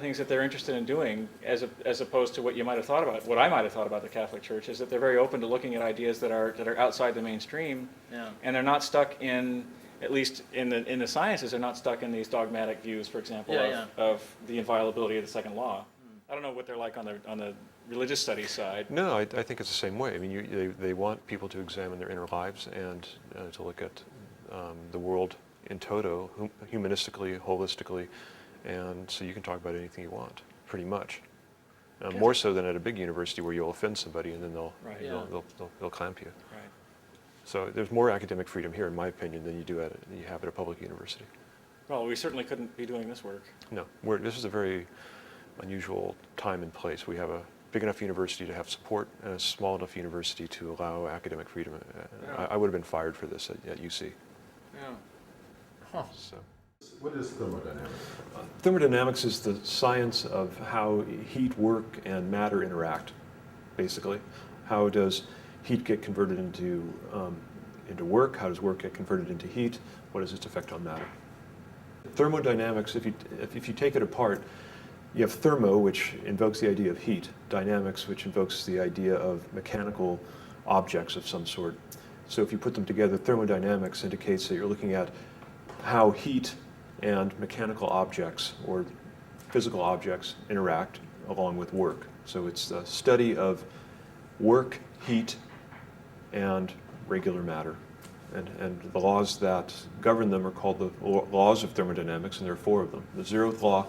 things that they're interested in doing, as opposed to what you might have thought about, what I might have thought about the Catholic Church, is that they're very open to looking at ideas that are outside the mainstream, and they're not stuck in, at least in the sciences, they're not stuck in these dogmatic views, for example, of the inviolability of the second law. I don't know what they're like on the religious studies side. No, I think it's the same way. I mean, they want people to examine their inner lives and to look at the world in toto, humanistically, holistically, and so you can talk about anything you want, pretty much. More so than at a big university where you'll offend somebody and then they'll clamp you. Right. So there's more academic freedom here, in my opinion, than you have at a public university. Well, we certainly couldn't be doing this work. No, this is a very unusual time and place. We have a big enough university to have support and a small enough university to allow academic freedom. I would have been fired for this at UC. Yeah. Huh. So. What is thermodynamics? Thermodynamics is the science of how heat, work, and matter interact, basically. How does heat get converted into work? How does work get converted into heat? What is its effect on matter? Thermodynamics, if you take it apart, you have thermo, which invokes the idea of heat, dynamics, which invokes the idea of mechanical objects of some sort. So if you put them together, thermodynamics indicates that you're looking at how heat and mechanical objects or physical objects interact along with work. So it's a study of work, heat, and regular matter. And the laws that govern them are called the laws of thermodynamics, and there are 4 of them. The 0th law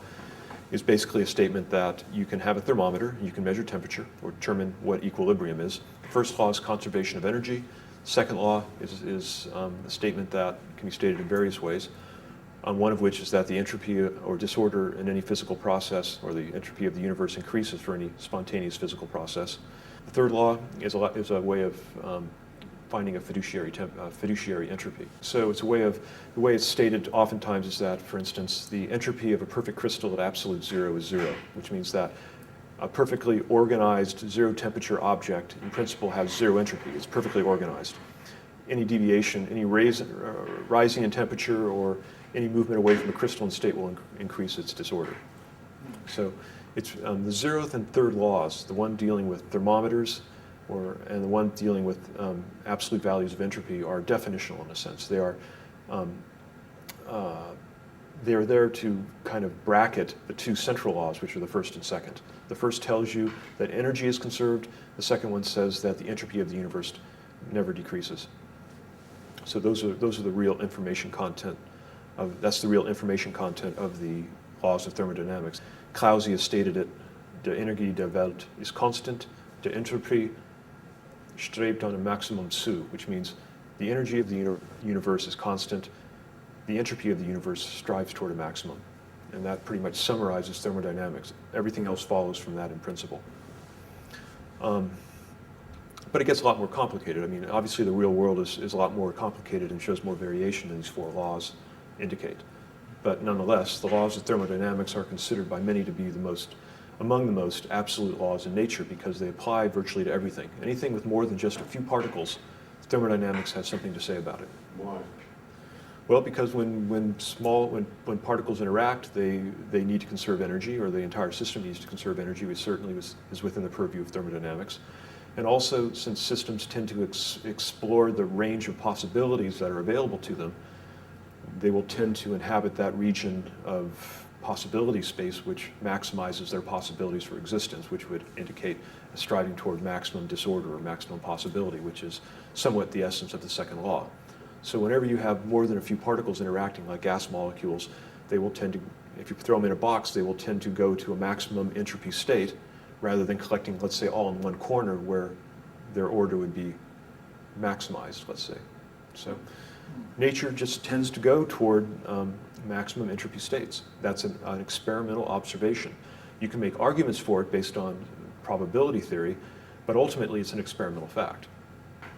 is basically a statement that you can have a thermometer, you can measure temperature or determine what equilibrium is. The 1st law is conservation of energy. The 2nd law is a statement that can be stated in various ways, one of which is that the entropy or disorder in any physical process, or the entropy of the universe, increases for any spontaneous physical process. The 3rd law is a way of finding a fiduciary entropy. So it's a way of, the way it's stated oftentimes is that, for instance, the entropy of a perfect crystal at absolute 0 is 0, which means that a perfectly organized 0 temperature object in principle has 0 entropy. It's perfectly organized. Any deviation, any rising in temperature or any movement away from a crystalline state will increase its disorder. So it's the 0th and 3rd laws, the one dealing with thermometers and the one dealing with absolute values of entropy, are definitional in a sense. They're there to kind of bracket the 2 central laws, which are the 1st and 2nd. The 1st tells you that energy is conserved. The 2nd one says that the entropy of the universe never decreases. So those are the real information content. That's the real information content of the laws of thermodynamics. Clausius stated it: "De Energie der Welt ist constant, de Entropie strebt an maximum zu," which means the energy of the universe is constant, the entropy of the universe strives toward a maximum. And that pretty much summarizes thermodynamics. Everything else follows from that in principle. But it gets a lot more complicated. I mean, obviously the real world is a lot more complicated and shows more variation than these 4 laws indicate. But nonetheless, the laws of thermodynamics are considered by many to be among the most absolute laws in nature, because they apply virtually to everything. Anything with more than just a few particles, thermodynamics has something to say about it. Why? Well, because when particles interact, they need to conserve energy, or the entire system needs to conserve energy, which certainly is within the purview of thermodynamics. And also, since systems tend to explore the range of possibilities that are available to them, they will tend to inhabit that region of possibility space which maximizes their possibilities for existence, which would indicate a striving toward maximum disorder or maximum possibility, which is somewhat the essence of the 2nd law. So whenever you have more than a few particles interacting, like gas molecules, they will tend to, if you throw them in a box, they will tend to go to a maximum entropy state, rather than collecting, let's say, all in one corner where their order would be maximized, let's say. So nature just tends to go toward maximum entropy states. That's an experimental observation. You can make arguments for it based on probability theory, but ultimately it's an experimental fact.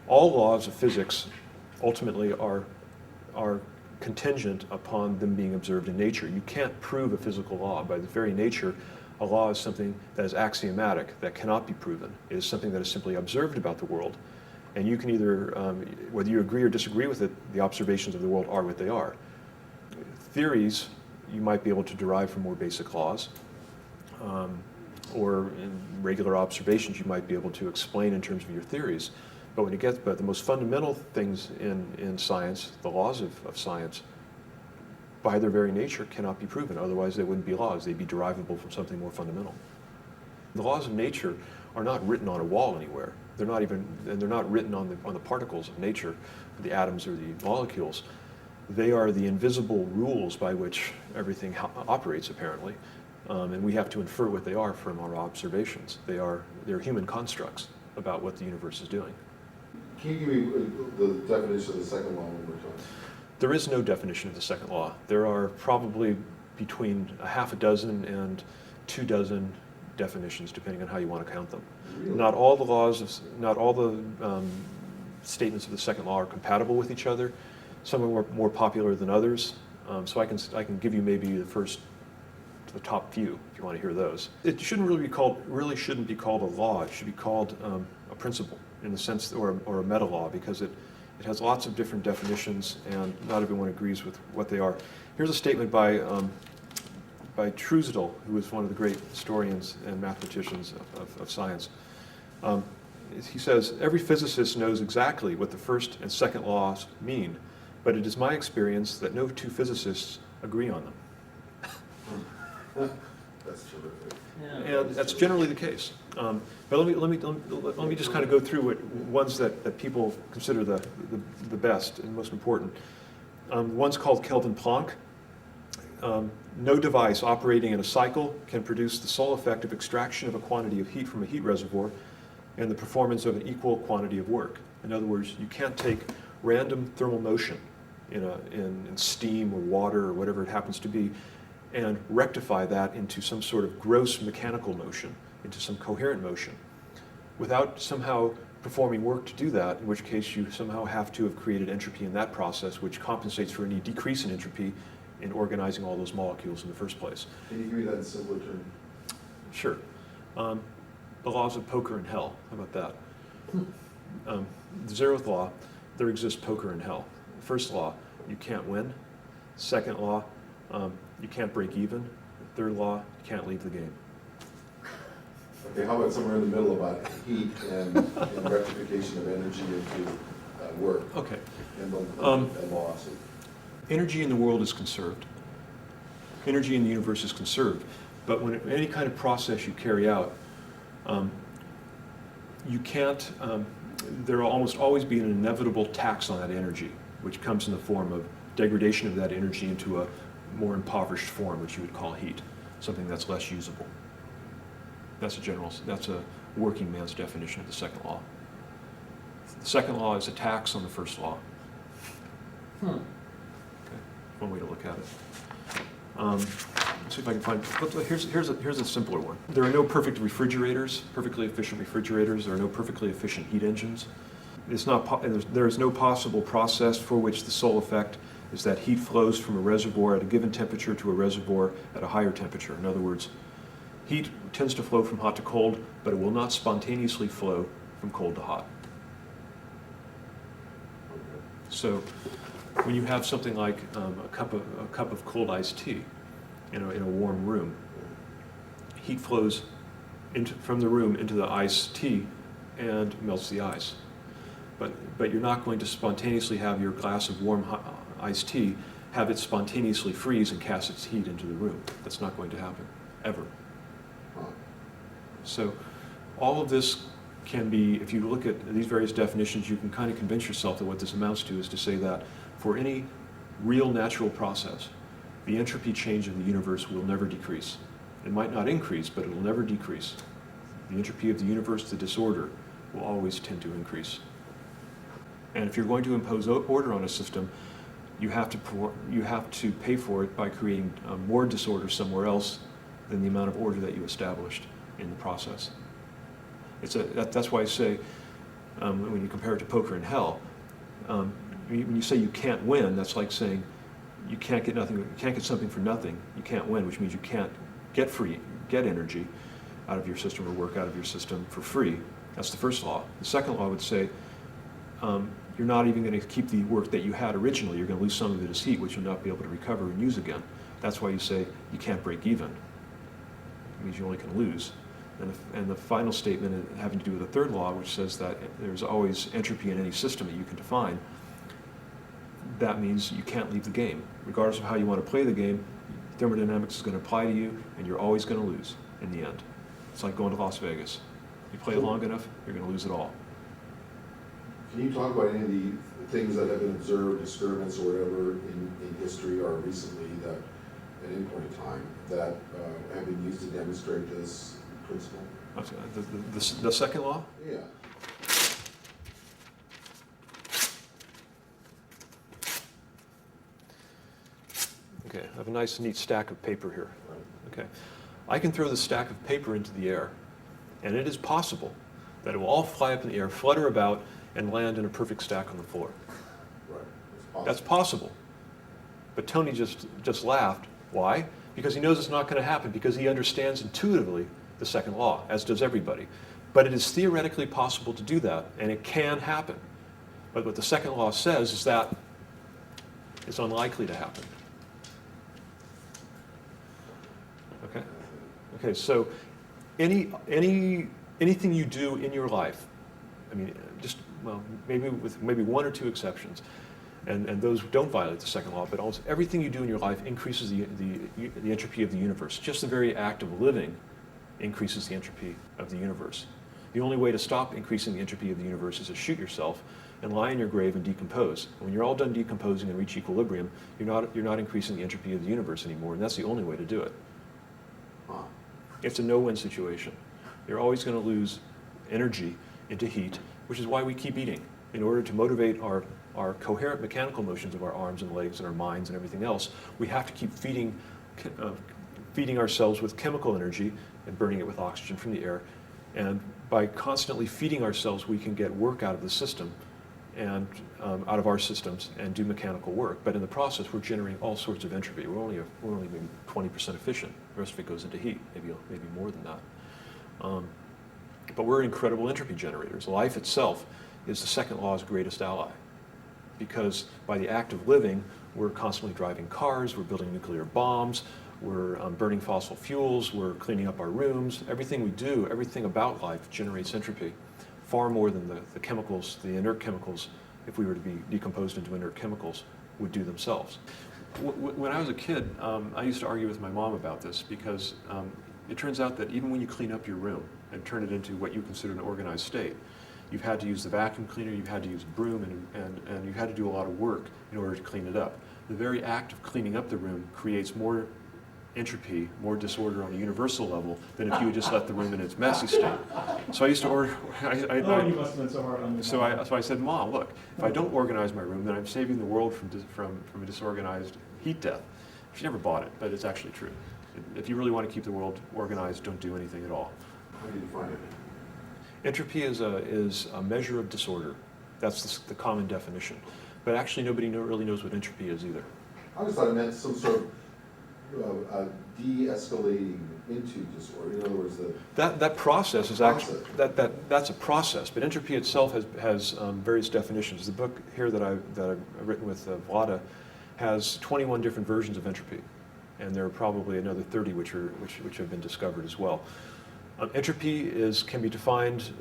All laws of physics ultimately are contingent upon them being observed in nature. You can't prove a physical law. By the very nature, a law is something that is axiomatic, that cannot be proven. It is something that is simply observed about the world. And you can either, whether you agree or disagree with it, the observations of the world are what they are. Theories you might be able to derive from more basic laws, or in regular observations you might be able to explain in terms of your theories. But but the most fundamental things in science, the laws of science, by their very nature cannot be proven. Otherwise they wouldn't be laws. They'd be derivable from something more fundamental. The laws of nature are not written on a wall anywhere. They're not written on the particles of nature, the atoms or the molecules. They are the invisible rules by which everything operates, apparently. And we have to infer what they are from our observations. They're human constructs about what the universe is doing. Can you give me the definition of the second law one more time? There is no definition of the second law. There are probably between a half a dozen and 24 definitions, depending on how you want to count them. Really? Not all the statements of the second law are compatible with each other. Some are more popular than others. So I can give you maybe the top few if you want to hear those. It shouldn't really be called a law. It should be called a principle in the sense, or a meta law, because it has lots of different definitions and not everyone agrees with what they are. Here's a statement by Drugiego, who was one of the great historians and mathematicians of science. He says, "Every physicist knows exactly what the first and second laws mean, but it is my experience that no two physicists agree on them." That's terrific. Yeah. And that's generally the case. But let me just kind of go through ones that people consider the best and most important. One's called Kelvin-Planck. No device operating in a cycle can produce the sole effect of extraction of a quantity of heat from a heat reservoir and the performance of an equal quantity of work. In other words, you can't take random thermal motion in steam or water or whatever it happens to be and rectify that into some sort of gross mechanical motion, into some coherent motion, without somehow performing work to do that, in which case you somehow have to have created entropy in that process, which compensates for any decrease in entropy in organizing all those molecules in the first place. Can you give me that in simpler terms? Sure. The laws of poker and hell, how about that? The zeroth law, there exists poker and hell. First law, you can't win. Second law, you can't break even. Third law, you can't leave the game. Okay, how about somewhere in the middle about heat and rectification of energy into work Okay. and loss? Energy in the world is conserved. Energy in the universe is conserved. But when any kind of process you carry out, you can't, there will almost always be an inevitable tax on that energy, which comes in the form of degradation of that energy into a more impoverished form, which you would call heat, something that's less usable. That's a working man's definition of the second law. The second law is a tax on the first law. Okay, one way to look at it. Let's see if I can find, here's a simpler one. There are no perfect refrigerators, perfectly efficient refrigerators. There are no perfectly efficient heat engines. There is no possible process for which the sole effect is that heat flows from a reservoir at a given temperature to a reservoir at a higher temperature. In other words, heat tends to flow from hot to cold, but it will not spontaneously flow from cold to hot. So when you have something like a cup of cold iced tea in a warm room, heat flows from the room into the iced tea and melts the ice. But you're not going to spontaneously have your glass of warm iced tea have it spontaneously freeze and cast its heat into the room. That's not going to happen, ever. So all of this can be, if you look at these various definitions, you can kind of convince yourself that what this amounts to is to say that for any real natural process, the entropy change of the universe will never decrease. It might not increase, but it will never decrease. The entropy of the universe, the disorder, will always tend to increase. And if you're going to impose order on a system, you have to pay for it by creating more disorder somewhere else than the amount of order that you established in the process. That's why I say, when you compare it to poker and hell, when you say you can't win, that's like saying you can't get something for nothing. You can't win, which means you can't get energy out of your system or work out of your system for free. That's the first law. The second law would say you're not even going to keep the work that you had originally. You're going to lose some of it as heat, which you'll not be able to recover and use again. That's why you say you can't break even. means you only can lose. And the final statement having to do with the third law, which says that there's always entropy in any system that you can define, that means you can't leave the game. Regardless of how you want to play the game, thermodynamics is going to apply to you, and you're always going to lose in the end. It's like going to Las Vegas. You play long enough, you're going to lose it all. Can you talk about any of the things that have been observed, experiments or whatever in history or recently that, at any point in time, that have been used to demonstrate this principle? The second law? Yeah. Okay, I have a nice neat stack of paper here. Okay, I can throw the stack of paper into the air, and it is possible that it will all fly up in the air, flutter about, and land in a perfect stack on the floor. Right. That's possible. But Tony just laughed. Why? Because he knows it's not going to happen, because he understands intuitively the second law, as does everybody. But it is theoretically possible to do that, and it can happen. But what the second law says is that it's unlikely to happen. Okay? Okay, so anything you do in your life, I mean, maybe with one or two exceptions, and those don't violate the second law, but almost everything you do in your life increases the entropy of the universe. Just the very act of living increases the entropy of the universe. The only way to stop increasing the entropy of the universe is to shoot yourself and lie in your grave and decompose. When you're all done decomposing and reach equilibrium, you're not increasing the entropy of the universe anymore, and that's the only way to do it. It's a no-win situation. You're always going to lose energy into heat, which is why we keep eating. In order to motivate our coherent mechanical motions of our arms and legs and our minds and everything else, we have to keep feeding ourselves with chemical energy and burning it with oxygen from the air. And by constantly feeding ourselves, we can get work out of the system and out of our systems and do mechanical work. But in the process, we're generating all sorts of entropy. We're only maybe 20% efficient. The rest of it goes into heat, maybe more than that. But we're incredible entropy generators. Life itself is the second law's greatest ally, because by the act of living, we're constantly driving cars, we're building nuclear bombs, we're burning fossil fuels, we're cleaning up our rooms. Everything we do, everything about life generates entropy, far more than the chemicals, the inert chemicals, if we were to be decomposed into inert chemicals, would do themselves. When I was a kid, I used to argue with my mom about this, because it turns out that even when you clean up your room and turn it into what you consider an organized state, you've had to use the vacuum cleaner, you've had to use a broom, and you've had to do a lot of work in order to clean it up. The very act of cleaning up the room creates more entropy, more disorder on a universal level than if you would just let the room in its messy state. So I used to you must have been so hard on me. So I said, Mom, look, if I don't organize my room, then I'm saving the world from a disorganized heat death. She never bought it, but it's actually true. If you really want to keep the world organized, don't do anything at all. How do you define it? Entropy is a measure of disorder. That's the common definition. But actually, nobody really knows what entropy is either. I always thought it meant some sort of de-escalating into disorder. In other words, that process is actually that's a process. But entropy itself has various definitions. The book here that I've written with Vlada has 21 different versions of entropy, and there are probably another 30 which have been discovered as well. Entropy can be defined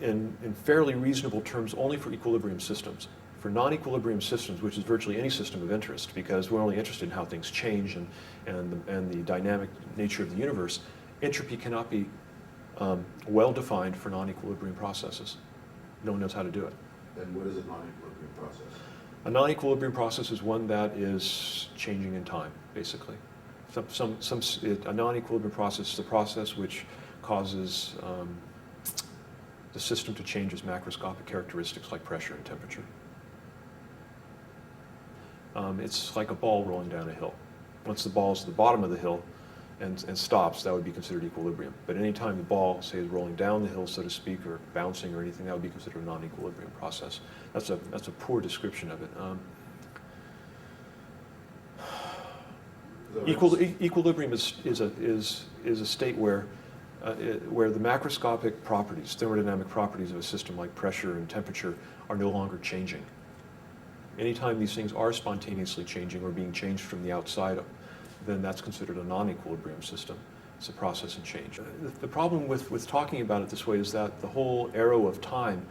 in fairly reasonable terms only for equilibrium systems. For non-equilibrium systems, which is virtually any system of interest, because we're only interested in how things change and the dynamic nature of the universe, entropy cannot be well defined for non-equilibrium processes. No one knows how to do it. Then what is a non-equilibrium process? A non-equilibrium process is one that is changing in time, basically. A non-equilibrium process is a process which causes the system to change its macroscopic characteristics like pressure and temperature. It's like a ball rolling down a hill. Once the ball is at the bottom of the hill and stops, that would be considered equilibrium. But any time the ball, say, is rolling down the hill, so to speak, or bouncing or anything, that would be considered a non-equilibrium process. That's a poor description of it. Equilibrium is a state where the macroscopic properties, thermodynamic properties of a system like pressure and temperature are no longer changing. Anytime these things are spontaneously changing or being changed from the outside, then that's considered a non-equilibrium system. It's a process in change. The problem with talking about it this way is that the whole arrow of time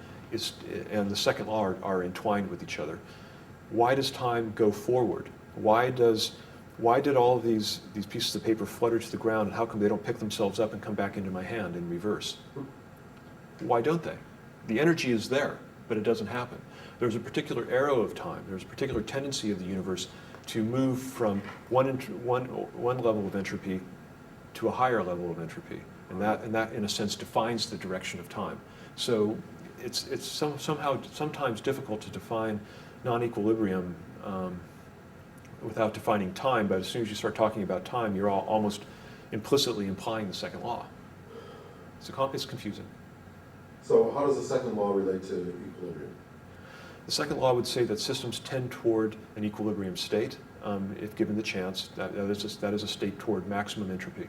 and the second law are entwined with each other. Why does time go forward? Why did all of these pieces of paper flutter to the ground, and how come they don't pick themselves up and come back into my hand in reverse? Why don't they? The energy is there, but it doesn't happen. There's a particular arrow of time. There's a particular tendency of the universe to move from one level of entropy to a higher level of entropy, and that in a sense defines the direction of time. So it's sometimes difficult to define non-equilibrium without defining time, but as soon as you start talking about time, you're almost implicitly implying the second law. It's confusing. So how does the second law relate to equilibrium? The second law would say that systems tend toward an equilibrium state, if given the chance. That is a state toward maximum entropy.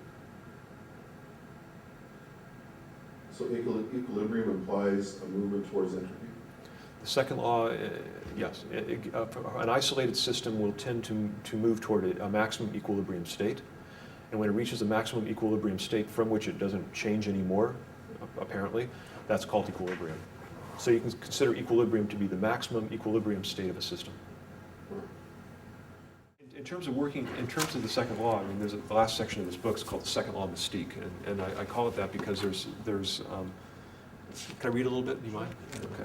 So equilibrium implies a movement towards entropy? The second law, yes. An isolated system will tend to move toward a maximum equilibrium state. And when it reaches a maximum equilibrium state from which it doesn't change anymore, apparently, that's called equilibrium. So you can consider equilibrium to be the maximum equilibrium state of a system. In terms of the second law, I mean, there's the last section of this book is called the second law mystique, and I call it that because there's can I read a little bit? Do you mind? Okay.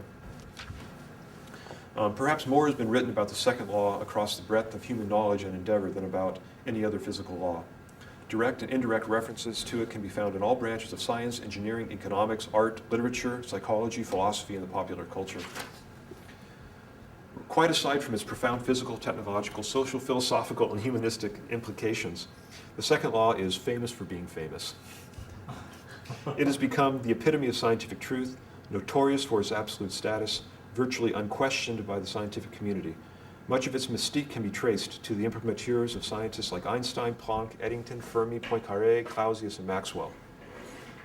Perhaps more has been written about the second law across the breadth of human knowledge and endeavor than about any other physical law. Direct and indirect references to it can be found in all branches of science, engineering, economics, art, literature, psychology, philosophy, and the popular culture. Quite aside from its profound physical, technological, social, philosophical, and humanistic implications, the second law is famous for being famous. It has become the epitome of scientific truth, notorious for its absolute status, virtually unquestioned by the scientific community. Much of its mystique can be traced to the imprimatures of scientists like Einstein, Planck, Eddington, Fermi, Poincaré, Clausius, and Maxwell.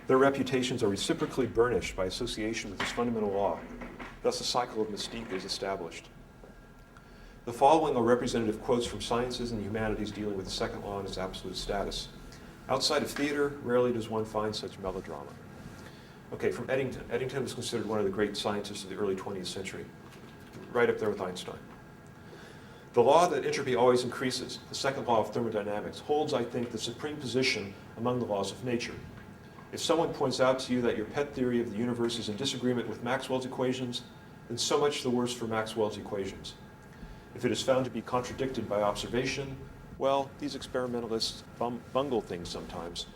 Their reputations are reciprocally burnished by association with this fundamental law. Thus, a cycle of mystique is established. The following are representative quotes from sciences and humanities dealing with the second law and its absolute status. Outside of theater, rarely does one find such melodrama. Okay, from Eddington. Eddington was considered one of the great scientists of the early 20th century, right up there with Einstein. The law that entropy always increases, the second law of thermodynamics, holds, I think, the supreme position among the laws of nature. If someone points out to you that your pet theory of the universe is in disagreement with Maxwell's equations, then so much the worse for Maxwell's equations. If it is found to be contradicted by observation, well, these experimentalists bungle things sometimes.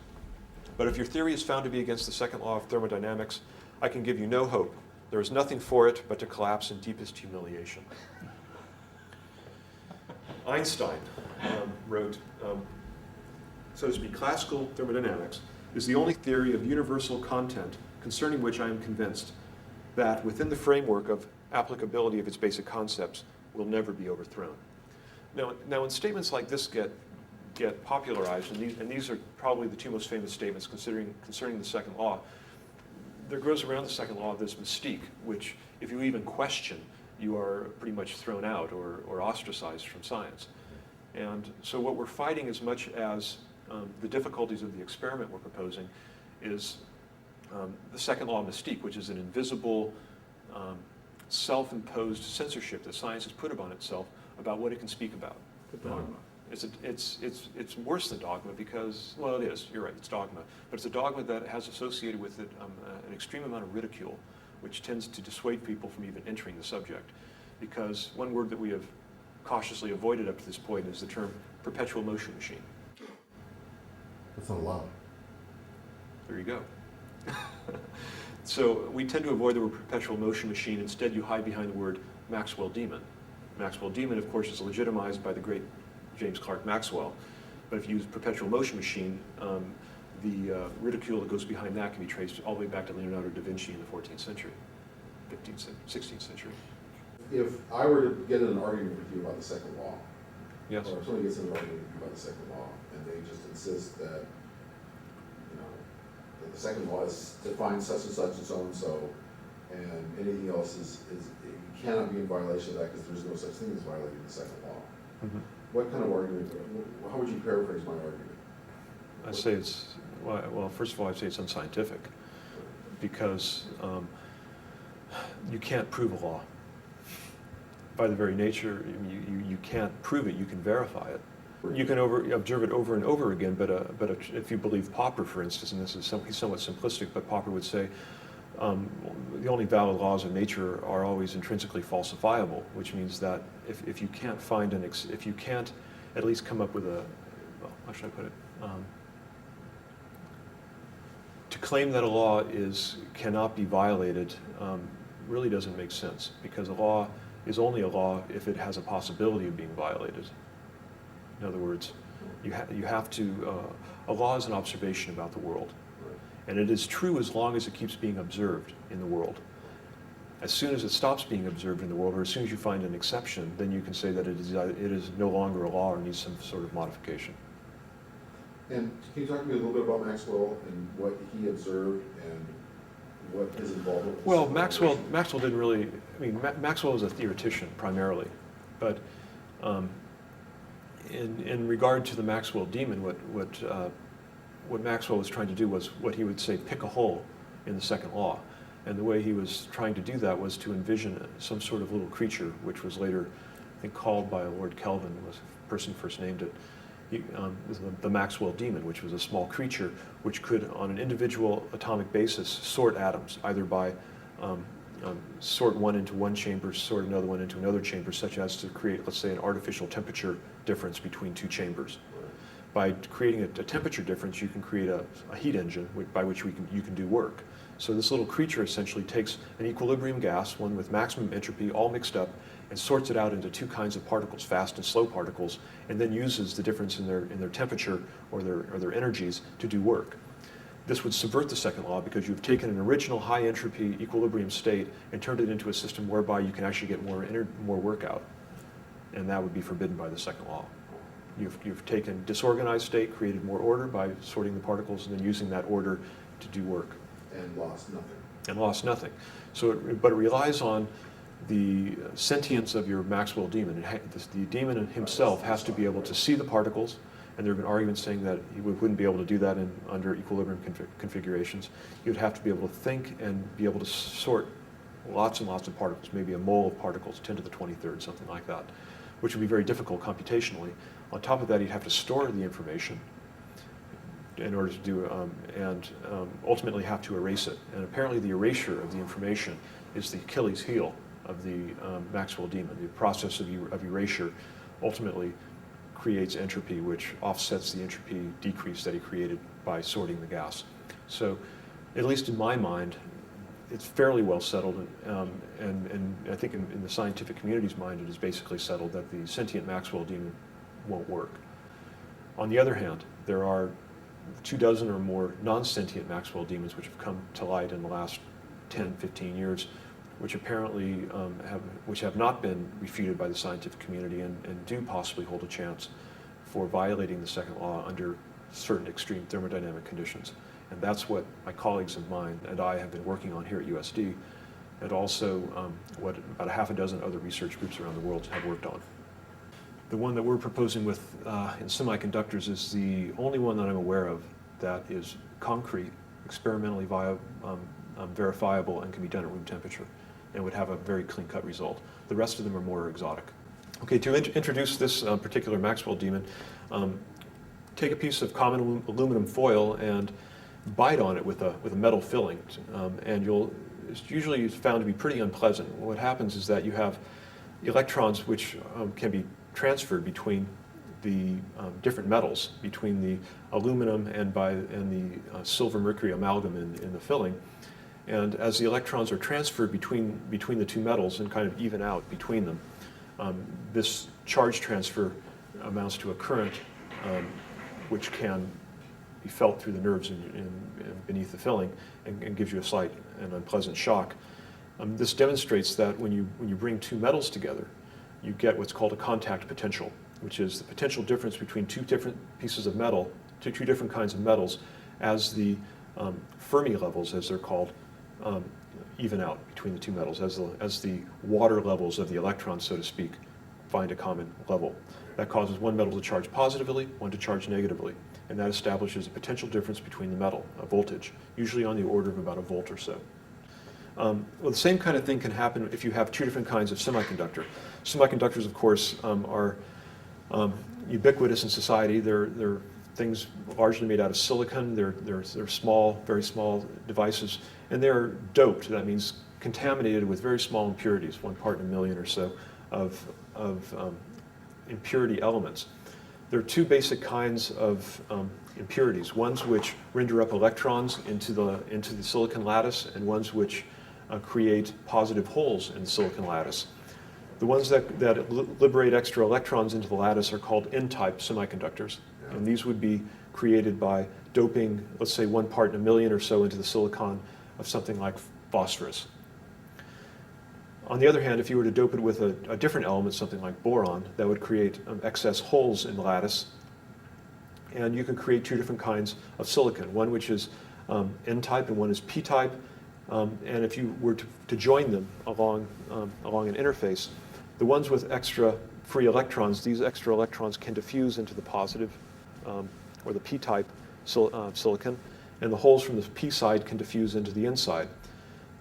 But if your theory is found to be against the second law of thermodynamics, I can give you no hope. There is nothing for it but to collapse in deepest humiliation. Einstein wrote, so to speak, classical thermodynamics is the only theory of universal content concerning which I am convinced that within the framework of applicability of its basic concepts will never be overthrown. Now when statements like this get popularized, and these are probably the two most famous statements concerning the second law, there grows around the second law this mystique, which if you even question, you are pretty much thrown out or ostracized from science. And so what we're fighting as much as the difficulties of the experiment we're proposing is the second law of mystique, which is an invisible, self-imposed censorship that science has put upon itself about what it can speak about. The dogma. It's worse than dogma because, well, it is, you're right, it's dogma. But it's a dogma that has associated with it an extreme amount of ridicule, which tends to dissuade people from even entering the subject. Because one word that we have cautiously avoided up to this point is the term perpetual motion machine. That's not allowed. There you go. So we tend to avoid the word perpetual motion machine. Instead, you hide behind the word Maxwell demon. Maxwell demon, of course, is legitimized by the great James Clerk Maxwell. But if you use perpetual motion machine, the ridicule that goes behind that can be traced all the way back to Leonardo da Vinci in the 14th century, 15th, 16th century. If I were to get in an argument with you about the second law, Yes. or if somebody gets in an argument with you about the second law, and they just insist that, that the second law is defines such and so, and anything else is you cannot be in violation of that because there's no such thing as violating the second law. Mm-hmm. What kind of argument, how would you paraphrase my argument? I say it's, well, first of all, I'd say it's unscientific, because you can't prove a law. By the very nature, you can't prove it, you can verify it. You can observe it over and over again, but if you believe Popper, for instance, and this is somewhat simplistic, but Popper would say, the only valid laws of nature are always intrinsically falsifiable, which means that if you can't find if you can't at least come up with a, well, how should I put it? To claim that a law cannot be violated really doesn't make sense, because a law is only a law if it has a possibility of being violated. In other words, you have to, a law is an observation about the world. And it is true as long as it keeps being observed in the world. As soon as it stops being observed in the world, or as soon as you find an exception, then you can say that it is no longer a law or needs some sort of modification. And can you talk to me a little bit about Maxwell and what he observed and what his involvement was? Well, Maxwell didn't really, Maxwell was a theoretician primarily, but in regard to the Maxwell demon, what Maxwell was trying to do was what he would say, pick a hole in the second law. And the way he was trying to do that was to envision some sort of little creature, which was later, I think, called by Lord Kelvin, was the person who first named it, the Maxwell demon, which was a small creature which could, on an individual atomic basis, sort atoms, either by sort one into one chamber, sort another one into another chamber, such as to create, let's say, an artificial temperature difference between two chambers. By creating a temperature difference, you can create a heat engine by which you can do work. So this little creature essentially takes an equilibrium gas, one with maximum entropy, all mixed up, and sorts it out into two kinds of particles, fast and slow particles, and then uses the difference in their temperature or their energies to do work. This would subvert the second law, because you've taken an original high entropy equilibrium state and turned it into a system whereby you can actually get more work out. And that would be forbidden by the second law. You've taken disorganized state, created more order by sorting the particles, and then using that order to do work. And lost nothing. And lost nothing. So, but it relies on the sentience of your Maxwell demon. The demon himself has to be able to see the particles, and there have been arguments saying that he wouldn't be able to do that under equilibrium configurations. You'd have to be able to think and be able to sort lots and lots of particles, maybe a mole of particles, 10 to the 23rd, something like that, which would be very difficult computationally. On top of that, you'd have to store the information in order to do, and ultimately have to erase it. And apparently the erasure of the information is the Achilles heel of the Maxwell demon. The process of erasure ultimately creates entropy, which offsets the entropy decrease that he created by sorting the gas. So, at least in my mind, it's fairly well settled, and I think in the scientific community's mind, it is basically settled that the sentient Maxwell demon won't work. On the other hand, there are 24 or more non-sentient Maxwell demons which have come to light in the last 10, 15 years, which apparently have not been refuted by the scientific community and do possibly hold a chance for violating the second law under certain extreme thermodynamic conditions. And that's what my colleagues of mine and I have been working on here at USD, and also what about a half a dozen other research groups around the world have worked on. The one that we're proposing with in semiconductors is the only one that I'm aware of that is concrete, experimentally verifiable, and can be done at room temperature, and would have a very clean-cut result. The rest of them are more exotic. Okay, to introduce this particular Maxwell demon, take a piece of common aluminum foil and bite on it with a metal filling, and it's usually found to be pretty unpleasant. What happens is that you have electrons which can be transferred between the different metals, between the aluminum and the silver mercury amalgam in the filling. And as the electrons are transferred between the two metals and kind of even out between them, this charge transfer amounts to a current which can be felt through the nerves beneath the filling and gives you a slight and unpleasant shock. This demonstrates that when you bring two metals together, you get what's called a contact potential, which is the potential difference between two different pieces of metal, two different kinds of metals, as the Fermi levels, as they're called, even out between the two metals, as the water levels of the electrons, so to speak, find a common level. That causes one metal to charge positively, one to charge negatively, and that establishes a potential difference between the metal, a voltage, usually on the order of about a volt or so. Well, the same kind of thing can happen if you have two different kinds of semiconductor. Semiconductors, of course, are ubiquitous in society. They're things largely made out of silicon. They're small, very small devices, and they're doped. That means contaminated with very small impurities, 1 part in a million or so of impurity elements. There are two basic kinds of impurities, ones which render up electrons into the silicon lattice, and ones which create positive holes in the silicon lattice. The ones that liberate extra electrons into the lattice are called N-type semiconductors, and these would be created by doping, let's say, 1 part in a million or so into the silicon of something like phosphorus. On the other hand, if you were to dope it with a different element, something like boron, that would create excess holes in the lattice. And you can create two different kinds of silicon, one which is N-type and one is P-type. And if you were to join them along an interface, the ones with extra free electrons, these extra electrons can diffuse into the positive or the P-type silicon, and the holes from the P side can diffuse into the N side.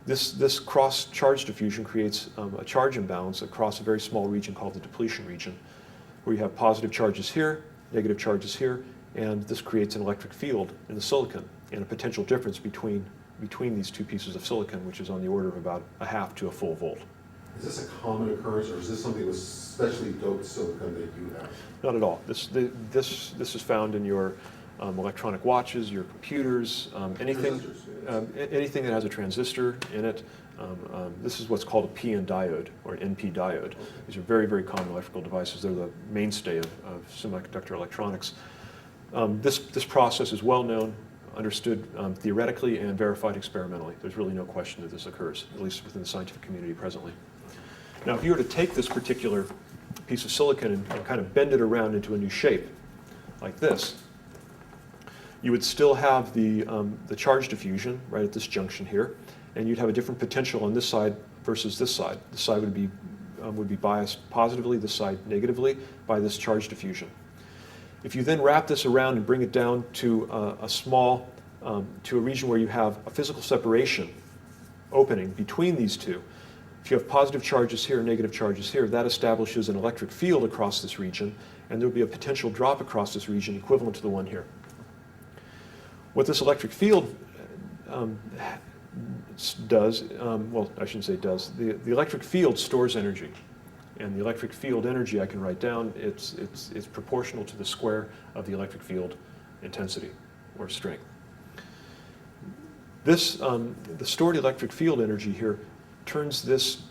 This cross-charge diffusion creates a charge imbalance across a very small region called the depletion region, where you have positive charges here, negative charges here, and this creates an electric field in the silicon and a potential difference between these two pieces of silicon, which is on the order of about a half to a full volt. Is this a common occurrence, or is this something with specially doped silicon that you have? Not at all. This is found in your electronic watches, your computers, anything that has a transistor in it. This is what's called a PN diode or an NP diode. These are very, very common electrical devices. They're the mainstay of semiconductor electronics. This process is well known, understood theoretically, and verified experimentally. There's really no question that this occurs, at least within the scientific community presently. Now, if you were to take this particular piece of silicon and kind of bend it around into a new shape, like this, you would still have the charge diffusion right at this junction here, and you'd have a different potential on this side versus this side. This side would be biased positively, this side negatively, by this charge diffusion. If you then wrap this around and bring it down to to a region where you have a physical separation opening between these two, if you have positive charges here, negative charges here, that establishes an electric field across this region, and there will be a potential drop across this region equivalent to the one here. What this electric field does, well, I shouldn't say does, the electric field stores energy. And the electric field energy I can write down, it's proportional to the square of the electric field intensity or strength. The stored electric field energy here turns this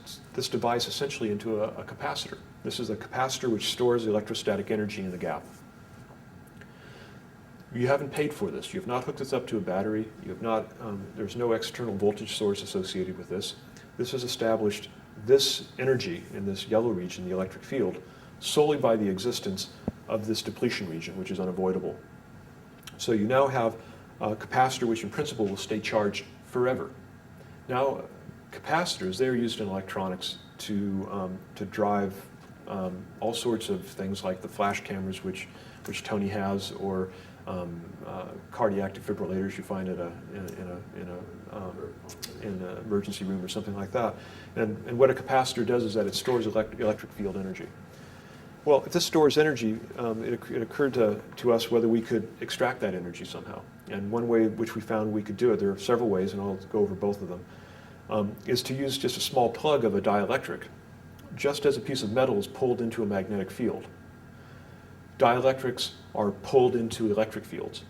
device essentially into a capacitor. This is a capacitor which stores the electrostatic energy in the gap. You haven't paid for this. You have not hooked this up to a battery. You have not. There's no external voltage source associated with this. This has established this energy in this yellow region, the electric field, solely by the existence of this depletion region, which is unavoidable. So you now have a capacitor which in principle will stay charged forever. Now, capacitors, they're used in electronics to drive all sorts of things like the flash cameras which Tony has, or cardiac defibrillators you find in an emergency room or something like that. And what a capacitor does is that it stores electric field energy. Well, if this stores energy, it occurred to us whether we could extract that energy somehow. And one way which we found we could do it, there are several ways, and I'll go over both of them, is to use just a small plug of a dielectric, just as a piece of metal is pulled into a magnetic field. Dielectrics are pulled into electric fields.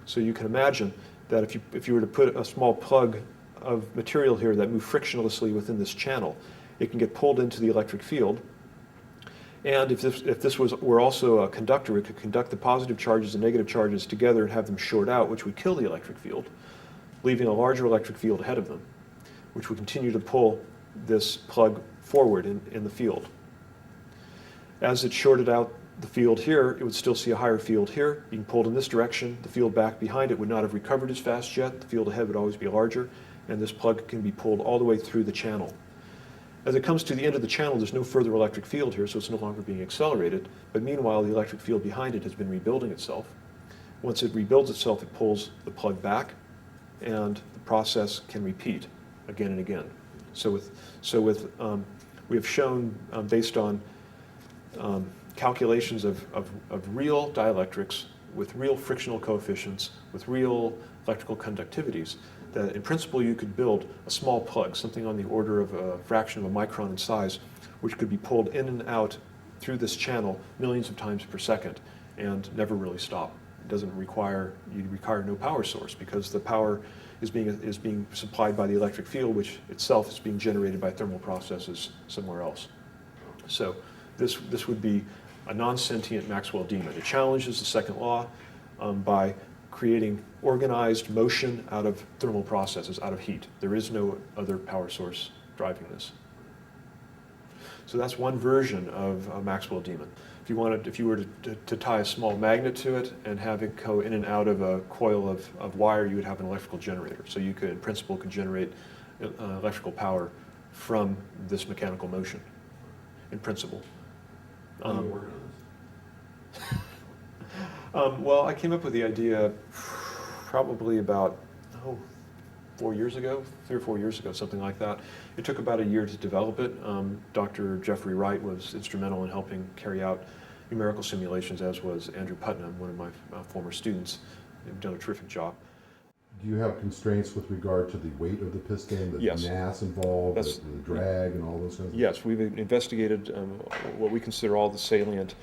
So you can imagine that if you were to put a small plug of material here that moves frictionlessly within this channel, it can get pulled into the electric field. And if this were also a conductor, it could conduct the positive charges and negative charges together and have them short out, which would kill the electric field, leaving a larger electric field ahead of them, which would continue to pull this plug forward in the field. As it shorted out the field here, it would still see a higher field here, being pulled in this direction. The field back behind it would not have recovered as fast yet. The field ahead would always be larger, and this plug can be pulled all the way through the channel. As it comes to the end of the channel, there's no further electric field here, so it's no longer being accelerated. But meanwhile, the electric field behind it has been rebuilding itself. Once it rebuilds itself, it pulls the plug back, and the process can repeat again and again. We have shown, based on calculations of real dielectrics with real frictional coefficients, with real electrical conductivities, that in principle you could build a small plug, something on the order of a fraction of a micron in size, which could be pulled in and out through this channel millions of times per second and never really stop. It doesn't require, you require no power source because the power is being supplied by the electric field, which itself is being generated by thermal processes somewhere else. So this would be a non-sentient Maxwell demon. It challenges the second law by creating organized motion out of thermal processes, out of heat. There is no other power source driving this. So that's one version of a Maxwell demon. If you were to tie a small magnet to it and have it go in and out of a coil of wire, you would have an electrical generator. So you could, in principle, could generate electrical power from this mechanical motion, in principle. How are you working on this? Well, I came up with the idea probably about 3 or 4 years ago, something like that. It took about a year to develop it. Dr. Jeffrey Wright was instrumental in helping carry out numerical simulations, as was Andrew Putnam, one of my former students. They've done a terrific job. Do you have constraints with regard to the weight of the piston, the Yes. mass involved, the drag, and all those kinds of things? Yes, we've investigated what we consider all the salient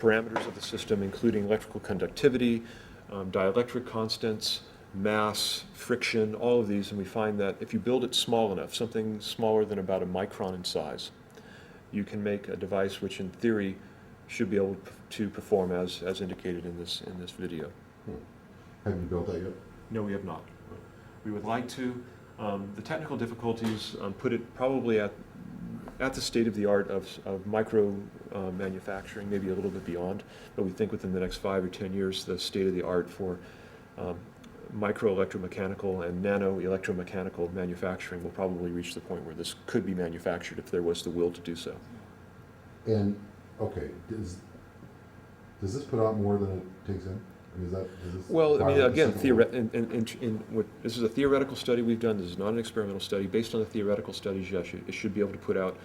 parameters of the system, including electrical conductivity, dielectric constants, mass, friction, all of these, and we find that if you build it small enough, something smaller than about a micron in size, you can make a device which in theory should be able to perform as indicated in this video. Have you built that yet? No, we have not. We would like to. The technical difficulties put it probably at the state of the art of micro manufacturing, maybe a little bit beyond, but we think within the next 5 or 10 years the state of the art for micro electromechanical and nano electromechanical manufacturing will probably reach the point where this could be manufactured if there was the will to do so. And, okay, does this put out more than it takes in? I mean, is this Well, I mean, again, violent? this is a theoretical study we've done. This is not an experimental study. Based on the theoretical studies, yes, it should be able to put out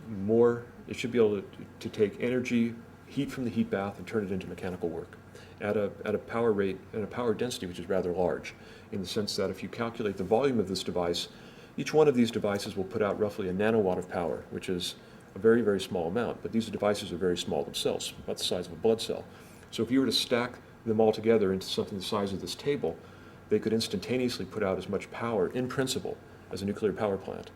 more. It should be able to take energy, heat from the heat bath, and turn it into mechanical work at a power rate and a power density which is rather large, in the sense that if you calculate the volume of this device, each one of these devices will put out roughly a nanowatt of power, which is a very, very small amount. But these devices are very small themselves, about the size of a blood cell. So if you were to stack them all together into something the size of this table, they could instantaneously put out as much power, in principle, as a nuclear power plant.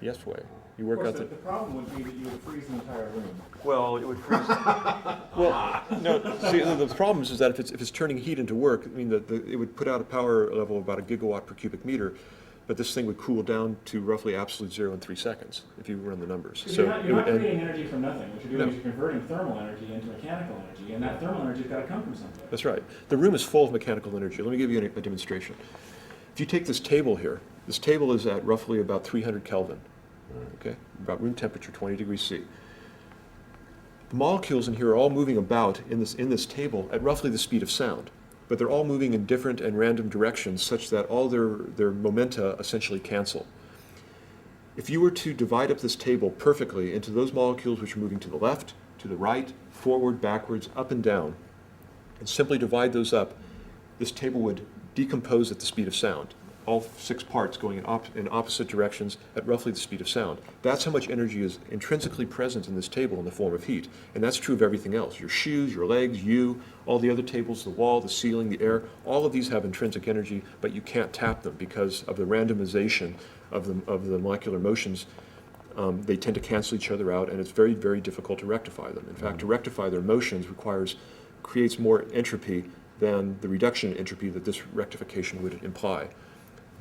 Yes, way. You work out the problem would be that you would freeze the entire room. Well, it would freeze. Well, no. See, the problem is that if it's turning heat into work, I mean, it would put out a power level of about 1 gigawatt per cubic meter, but this thing would cool down to roughly absolute zero in 3 seconds if you run the numbers. So you're not creating energy from nothing. What you're doing is you're converting thermal energy into mechanical energy, and that thermal energy's got to come from something. That's right. The room is full of mechanical energy. Let me give you a demonstration. If you take this table here, this table is at roughly about 300 Kelvin. Okay, about room temperature, 20 degrees C. The molecules in here are all moving about in this table at roughly the speed of sound, but they're all moving in different and random directions such that all their momenta essentially cancel. If you were to divide up this table perfectly into those molecules which are moving to the left, to the right, forward, backwards, up and down, and simply divide those up, this table would decompose at the speed of sound. All 6 parts going in opposite directions at roughly the speed of sound. That's how much energy is intrinsically present in this table in the form of heat. And that's true of everything else. Your shoes, your legs, you, all the other tables, the wall, the ceiling, the air, all of these have intrinsic energy, but you can't tap them because of the randomization of the molecular motions. They tend to cancel each other out, and it's very, very difficult to rectify them. In fact, to rectify their motions creates more entropy than the reduction in entropy that this rectification would imply.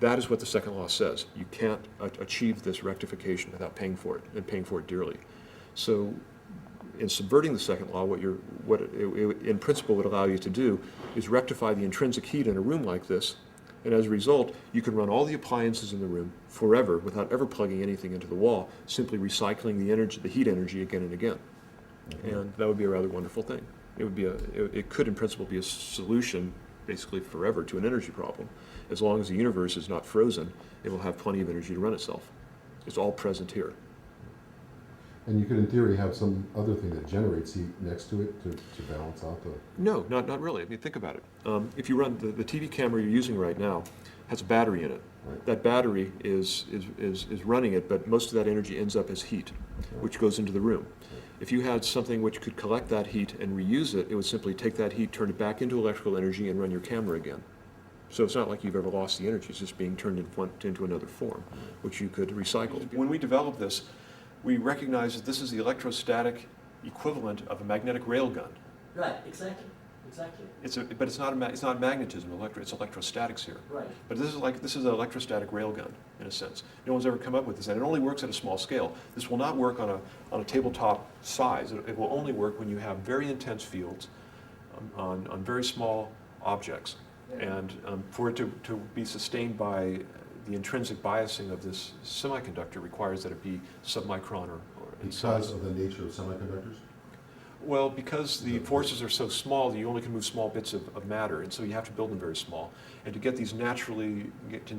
That is what the second law says. You can't achieve this rectification without paying for it, and paying for it dearly. So in subverting the second law, what it in principle would allow you to do is rectify the intrinsic heat in a room like this And as a result, you can run all the appliances in the room forever without ever plugging anything into the wall, simply recycling the energy, the heat energy again and again. And that would be a rather wonderful thing. It could in principle be a solution basically forever to an energy problem. As long as the universe is not frozen, it will have plenty of energy to run itself. It's all present here. And you could, in theory, have some other thing that generates heat next to it to balance out the... No, not really. I mean, think about it. If you run the TV camera you're using right now has a battery in it. Right. That battery is running it, but most of that energy ends up as heat, which goes into the room. If you had something which could collect that heat and reuse it, it would simply take that heat, turn it back into electrical energy, and run your camera again. So it's not like you've ever lost the energy. It's just being turned into another form, which you could recycle. When we developed this, we recognized that this is the electrostatic equivalent of a magnetic railgun. Right, exactly. But it's not magnetism. It's electrostatics here. Right. But this is an electrostatic railgun in a sense. No one's ever come up with this, and it only works at a small scale. This will not work on a tabletop size. It will only work when you have very intense fields on very small objects, and for it to be sustained by the intrinsic biasing of this semiconductor requires that it be submicron or in size. Because of the nature of semiconductors? Well, because the forces are so small that you only can move small bits of matter, and so you have to build them very small. And to get these to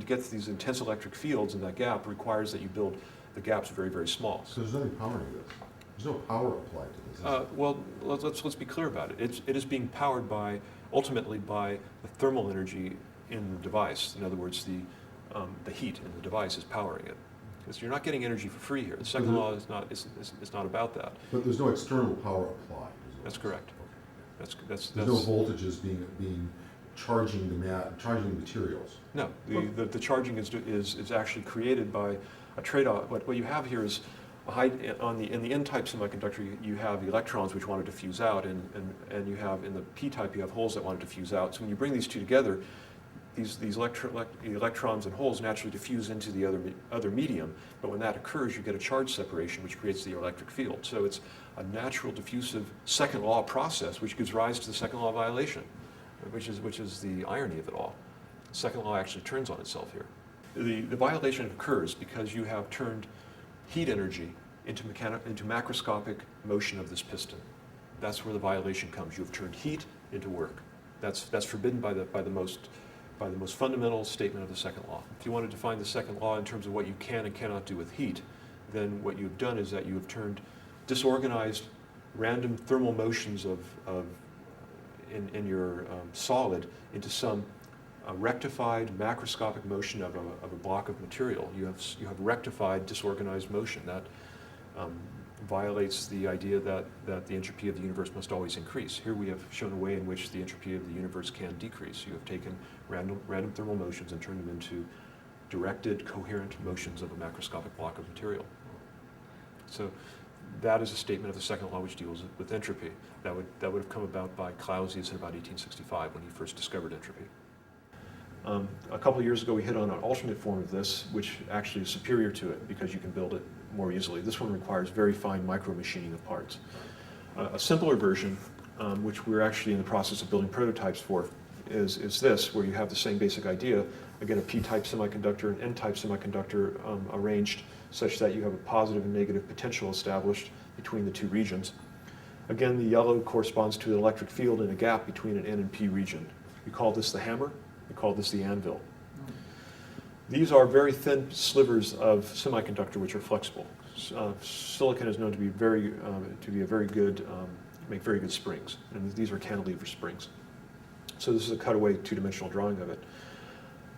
get these intense electric fields in that gap requires that you build the gaps very, very small. So there's nothing powering this? There's no power applied to this? Well, let's be clear about it. It is being powered ultimately by the thermal energy in the device. In other words, the heat in the device is powering it. Because you're not getting energy for free here. The second law is not about that. But there's no external power applied. That's correct. Okay. There's no voltages being charging the materials. No, the charging is actually created by a trade-off. What you have here is in the N-type semiconductor you have electrons which want to diffuse out, and you have in the P-type you have holes that want to diffuse out. So when you bring these two together, these electrons and holes naturally diffuse into the other medium, but when that occurs, you get a charge separation, which creates the electric field. So it's a natural diffusive second law process, which gives rise to the second law violation, which is the irony of it all. The second law actually turns on itself here. The violation occurs because you have turned heat energy into macroscopic motion of this piston. That's where the violation comes. You have turned heat into work. That's forbidden by the most fundamental statement of the second law. If you want to define the second law in terms of what you can and cannot do with heat, then what you've done is that you have turned disorganized, random thermal motions in your solid into some rectified macroscopic motion of a block of material. You have rectified disorganized motion that violates the idea that the entropy of the universe must always increase. Here we have shown a way in which the entropy of the universe can decrease. You have taken random thermal motions and turned them into directed, coherent motions of a macroscopic block of material. So that is a statement of the second law which deals with entropy. That would have come about by Clausius in about 1865 when he first discovered entropy. A couple of years ago we hit on an alternate form of this, which actually is superior to it because you can build it more easily. This one requires very fine micro-machining of parts. A simpler version, which we're actually in the process of building prototypes for, is this, where you have the same basic idea. Again, a P-type semiconductor, an N-type semiconductor arranged such that you have a positive and negative potential established between the two regions. Again, the yellow corresponds to an electric field in a gap between an N and P region. We call this the hammer. We call this the anvil. These are very thin slivers of semiconductor which are flexible. Silicon is known to be make very good springs, and these are cantilever springs. So this is a cutaway two-dimensional drawing of it.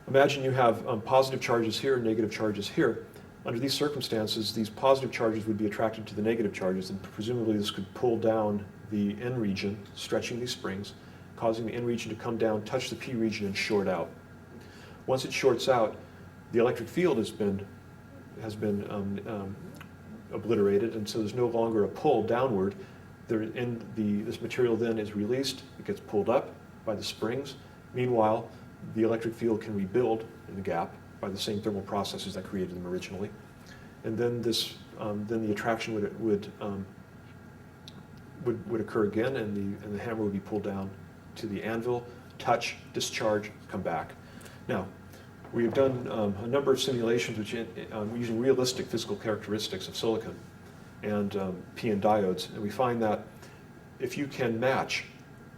Imagine you have positive charges here and negative charges here. Under these circumstances, these positive charges would be attracted to the negative charges, and presumably this could pull down the N region, stretching these springs, causing the N region to come down, touch the P region, and short out. Once it shorts out, the electric field has been obliterated, and so there's no longer a pull downward. This material then is released. It gets pulled up by the springs. Meanwhile, the electric field can rebuild in the gap by the same thermal processes that created them originally, and then then the attraction would occur again, and the hammer would be pulled down to the anvil, touch, discharge, come back. Now, we have done a number of simulations which using realistic physical characteristics of silicon and p-n diodes, and we find that if you can match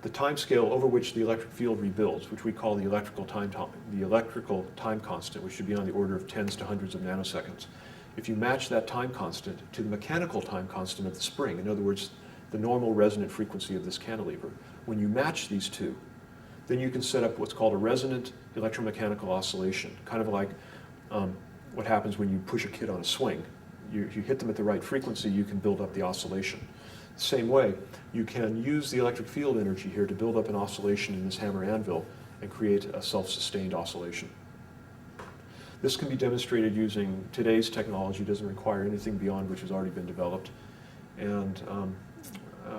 the time scale over which the electric field rebuilds, which we call the electrical time constant, which should be on the order of tens to hundreds of nanoseconds. If you match that time constant to the mechanical time constant of the spring, in other words, the normal resonant frequency of this cantilever, when you match these two, then you can set up what's called a resonant electromechanical oscillation, kind of like what happens when you push a kid on a swing. You hit them at the right frequency, you can build up the oscillation. Same way, you can use the electric field energy here to build up an oscillation in this hammer anvil and create a self-sustained oscillation. This can be demonstrated using today's technology. It doesn't require anything beyond which has already been developed. And,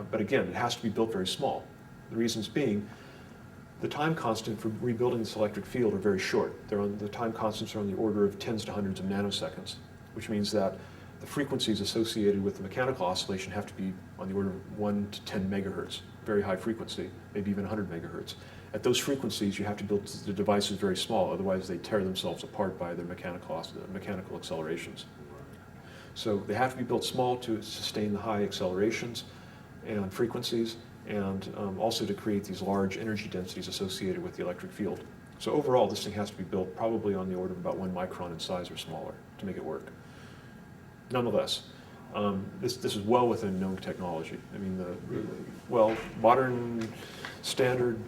but again, it has to be built very small. The reasons being, the time constant for rebuilding this electric field are very short. The time constants are on the order of tens to hundreds of nanoseconds, which means that the frequencies associated with the mechanical oscillation have to be on the order of 1 to 10 megahertz, very high frequency, maybe even 100 megahertz. At those frequencies, you have to build the devices very small, otherwise they tear themselves apart by their mechanical accelerations. So they have to be built small to sustain the high accelerations and frequencies, and also to create these large energy densities associated with the electric field. So overall, this thing has to be built probably on the order of about 1 micron in size or smaller to make it work. Nonetheless, this is well within known technology. I mean, modern standard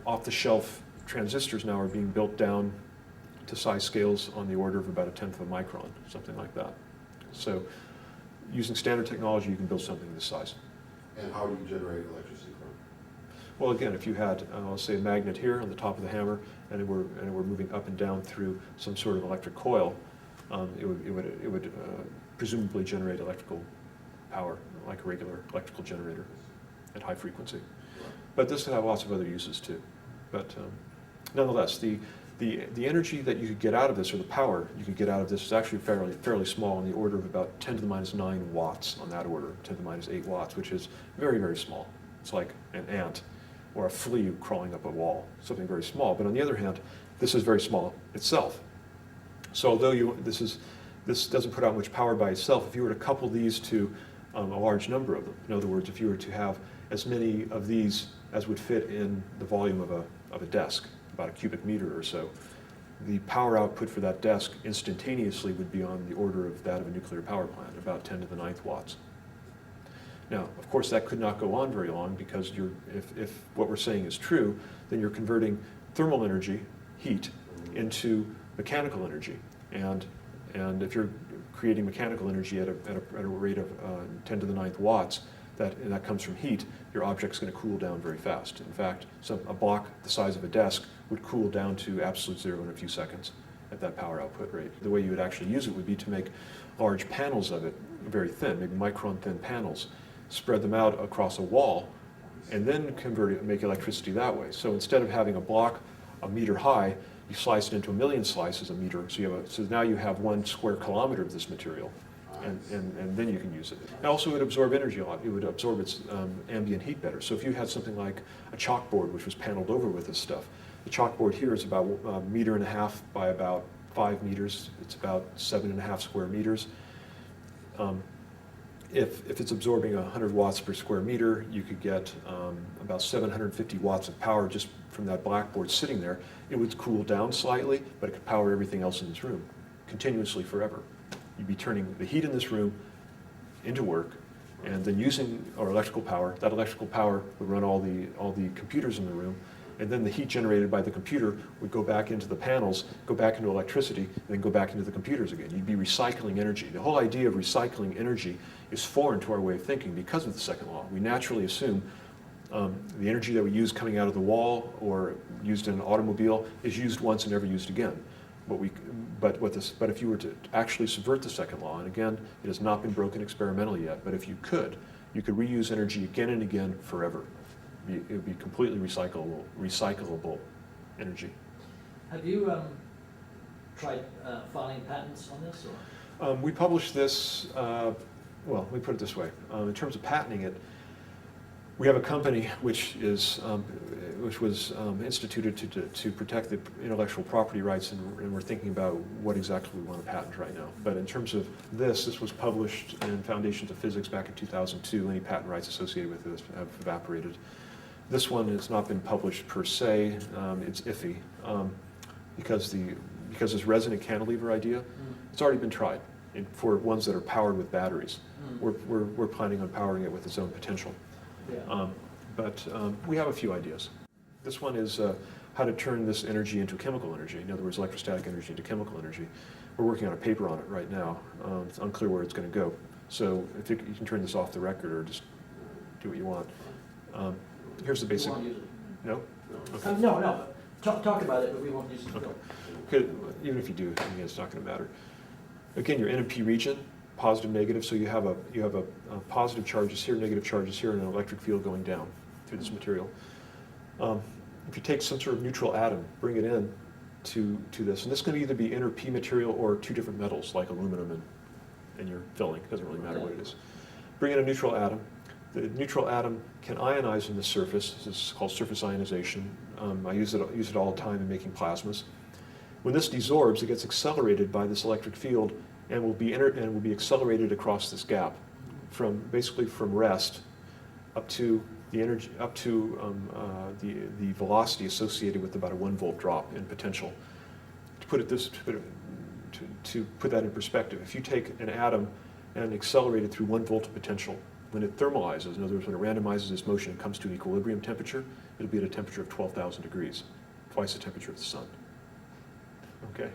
off-the-shelf transistors now are being built down to size scales on the order of about 1/10 of a micron, something like that. So using standard technology, you can build something this size. And how do you generate electricity from? Well, again, if you had, let's say, a magnet here on the top of the hammer, and it were moving up and down through some sort of electric coil, it would presumably generate electrical power, like a regular electrical generator at high frequency. But this could have lots of other uses too. But nonetheless, the energy that you could get out of this, or the power you could get out of this, is actually fairly small, on the order of about 10 to the minus 9 watts on that order, 10 to the minus 8 watts, which is very, very small. It's like an ant or a flea crawling up a wall, something very small. But on the other hand, this is very small itself. So although this doesn't put out much power by itself, if you were to couple these to a large number of them, in other words, if you were to have as many of these as would fit in the volume of a desk, about a cubic meter or so, the power output for that desk instantaneously would be on the order of that of a nuclear power plant, about 10 to the 9th watts. Now, of course, that could not go on very long, because if what we're saying is true, then you're converting thermal energy, heat, into mechanical energy. And if you're creating mechanical energy at a rate of 10 to the 9th watts, and that comes from heat, your object's going to cool down very fast. In fact, a block the size of a desk would cool down to absolute zero in a few seconds at that power output rate. The way you would actually use it would be to make large panels of it, very thin, maybe micron-thin panels, spread them out across a wall, and then convert it and make electricity that way. So instead of having a block a meter high, you slice it into 1,000,000 slices a meter. So now you have 1 square kilometer of this material, and then you can use it. And also, it would absorb energy a lot. It would absorb its ambient heat better. So if you had something like a chalkboard which was paneled over with this stuff, the chalkboard here is about 1.5 meters by about 5 meters. It's about 7.5 square meters. If it's absorbing 100 watts per square meter, you could get about 750 watts of power just from that blackboard sitting there. It would cool down slightly, but it could power everything else in this room continuously forever. You'd be turning the heat in this room into work, and then using our electrical power. That electrical power would run all the computers in the room, and then the heat generated by the computer would go back into the panels, go back into electricity, and then go back into the computers again. You'd be recycling energy. The whole idea of recycling energy is foreign to our way of thinking because of the second law. We naturally assume the energy that we use coming out of the wall or used in an automobile is used once and never used again. But if you were to actually subvert the second law, and again, it has not been broken experimentally yet, but if you could reuse energy again and again forever. It would be completely recyclable energy. Have you tried filing patents on this? Or? We published this, well, let me put it this way. In terms of patenting it, we have a company which is which was instituted to protect the intellectual property rights, and we're thinking about what exactly we want to patent right now. But in terms of this was published in Foundations of Physics back in 2002. Any patent rights associated with this have evaporated. This one has not been published per se. It's iffy because this resonant cantilever idea, it's already been tried for ones that are powered with batteries. We're planning on powering it with its own potential. Yeah. But we have a few ideas. This one is how to turn this energy into chemical energy. In other words, electrostatic energy into chemical energy. We're working on a paper on it right now. It's unclear where it's going to go. So if you can turn this off the record or just do what you want. Here's the basic. We won't use it. No? Okay. No. Talk about it, but we won't use it. Okay. Good. Even if you do, again, it's not going to matter. Again, your N and P region, positive, negative. So you have a positive charges here, negative charges here, and an electric field going down through this material. If you take some sort of neutral atom, bring it in to this, and this can either be N or P material or two different metals like aluminum and your filling. It doesn't really matter what it is. Bring in a neutral atom. The neutral atom can ionize in the surface. This is called surface ionization. I use it all the time in making plasmas. When this desorbs, it gets accelerated by this electric field and will be accelerated across this gap, basically from rest up to the energy, up to the velocity associated with about a 1 volt drop in potential. To put that in perspective, if you take an atom and accelerate it through 1 volt of potential, when it thermalizes, in other words, when it randomizes its motion and comes to an equilibrium temperature, it'll be at a temperature of 12,000 degrees, twice the temperature of the sun. Okay?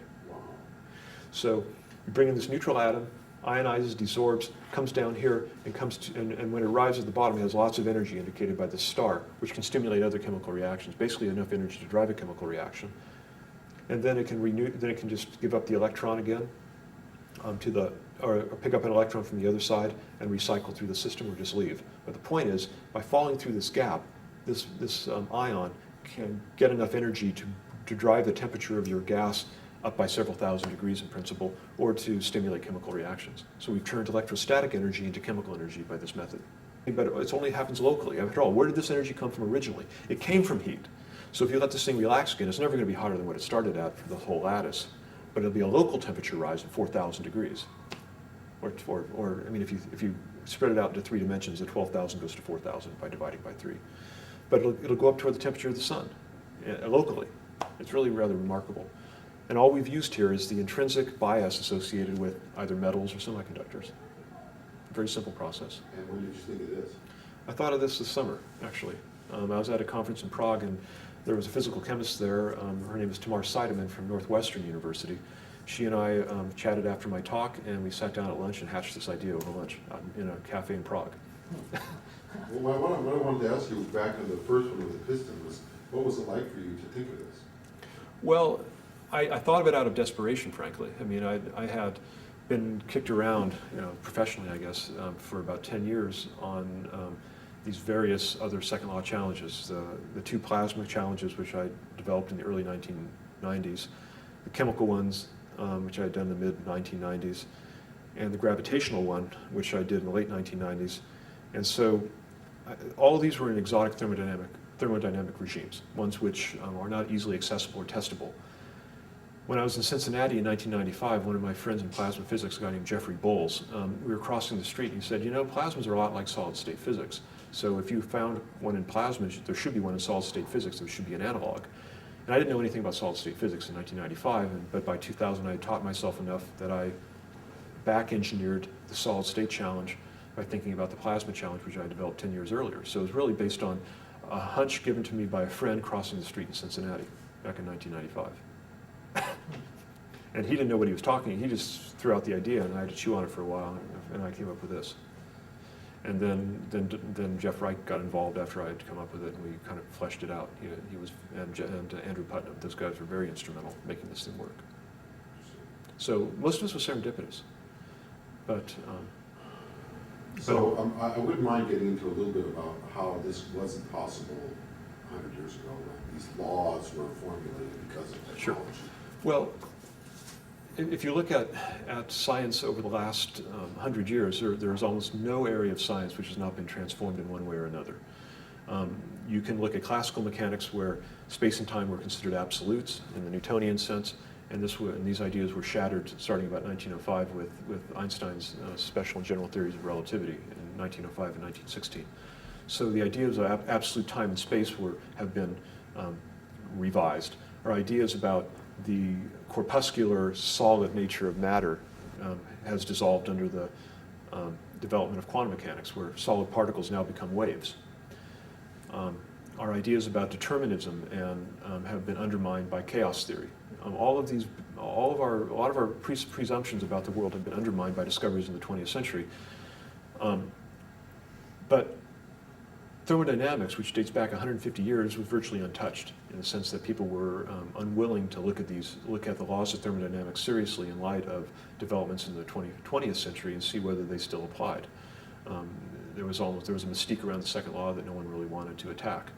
So you bring in this neutral atom, ionizes, desorbs, comes down here, and when it arrives at the bottom, it has lots of energy indicated by the star, which can stimulate other chemical reactions, basically enough energy to drive a chemical reaction. And then it can just give up the electron again or pick up an electron from the other side and recycle through the system or just leave. But the point is, by falling through this gap, this ion can get enough energy to drive the temperature of your gas up by several thousand degrees in principle, or to stimulate chemical reactions. So we've turned electrostatic energy into chemical energy by this method. But it only happens locally. After all, where did this energy come from originally? It came from heat. So if you let this thing relax again, it's never going to be hotter than what it started at for the whole lattice. But it'll be a local temperature rise of 4,000 degrees. Or I mean, if you spread it out into 3 dimensions, the 12,000 goes to 4,000 by dividing by 3. But it'll go up toward the temperature of the sun, locally. It's really rather remarkable. And all we've used here is the intrinsic bias associated with either metals or semiconductors. Very simple process. And when did you think of this? I thought of this summer, actually. I was at a conference in Prague, and there was a physical chemist there. Her name is Tamar Seidemann from Northwestern University. She and I chatted after my talk, and we sat down at lunch and hatched this idea over lunch in a cafe in Prague. Well, what I wanted to ask you back on the first one with the piston was, what was it like for you to think of this? Well, I thought of it out of desperation, frankly. I mean, I had been kicked around, professionally, I guess, for about 10 years on these various other second law challenges. The 2 plasma challenges, which I developed in the early 1990s, the chemical ones, which I had done in the mid-1990s, and the gravitational one, which I did in the late 1990s. And so all of these were in exotic thermodynamic regimes, ones which are not easily accessible or testable. When I was in Cincinnati in 1995, one of my friends in plasma physics, a guy named Jeffrey Bowles, we were crossing the street and he said, plasmas are a lot like solid state physics. So if you found one in plasma, there should be one in solid state physics, there should be an analog. And I didn't know anything about solid state physics in 1995, but by 2000 I had taught myself enough that I back engineered the solid state challenge by thinking about the plasma challenge, which I developed 10 years earlier. So it was really based on a hunch given to me by a friend crossing the street in Cincinnati back in 1995. And he didn't know what he was talking. He just threw out the idea, and I had to chew on it for a while, and I came up with this. And then Jeff Reich got involved after I had come up with it, and we kind of fleshed it out. He was and Andrew Putnam. Those guys were very instrumental in making this thing work. So most of this was serendipitous, but. I wouldn't mind getting into a little bit about how this wasn't possible 100 years ago when these laws were formulated because of technology. Sure. Well, if you look at science over the last 100 years, there's almost no area of science which has not been transformed in one way or another. You can look at classical mechanics where space and time were considered absolutes in the Newtonian sense, and these ideas were shattered starting about 1905 with Einstein's special and general theories of relativity in 1905 and 1916. So the ideas of absolute time and space have been revised. Our ideas about the corpuscular solid nature of matter has dissolved under the development of quantum mechanics, where solid particles now become waves. Our ideas about determinism have been undermined by chaos theory. A lot of our presumptions about the world have been undermined by discoveries in the 20th century. But thermodynamics, which dates back 150 years, was virtually untouched in the sense that people were unwilling to look at the laws of thermodynamics seriously in light of developments in the 20th century and see whether they still applied. There was a mystique around the second law that no one really wanted to attack.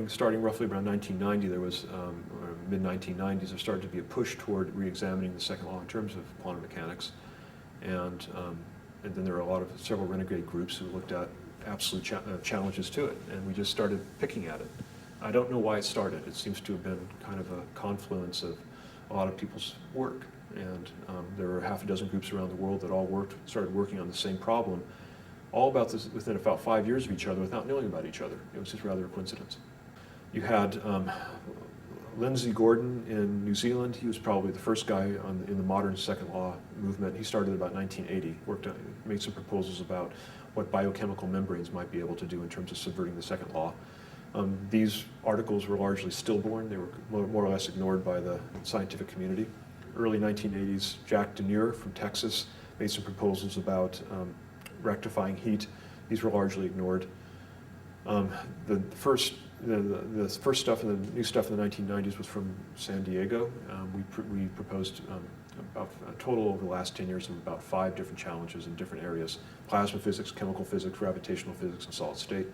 Starting roughly around 1990, or mid-1990s, there started to be a push toward re-examining the second law in terms of quantum mechanics, and then there are several renegade groups who looked at absolute challenges to it, and we just started picking at it. I don't know why it started. It seems to have been kind of a confluence of a lot of people's work, and there were half a dozen groups around the world that all started working on the same problem, all about this within about 5 years of each other without knowing about each other. It was just rather a coincidence. You had Lindsay Gordon in New Zealand. He was probably the first guy in the modern second law movement. He started about 1980, made some proposals about what biochemical membranes might be able to do in terms of subverting the second law. These articles were largely stillborn. They were more or less ignored by the scientific community. Early 1980s, Jack Deneur from Texas made some proposals about rectifying heat. These were largely ignored. The first stuff, and the new stuff in the 1990s was from San Diego. We proposed about a total over the last 10 years of about 5 different challenges in different areas: plasma physics, chemical physics, gravitational physics, and solid state.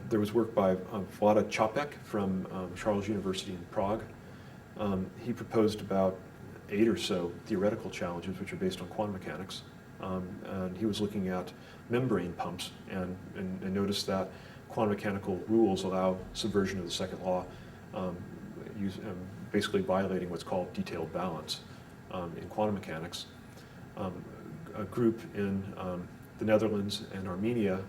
There was work by Vlada Čapek from Charles University in Prague. He proposed about 8 or so theoretical challenges which are based on quantum mechanics. And he was looking at membrane pumps and noticed that quantum mechanical rules allow subversion of the second law, basically violating what's called detailed balance in quantum mechanics. A group in the Netherlands and Armenia,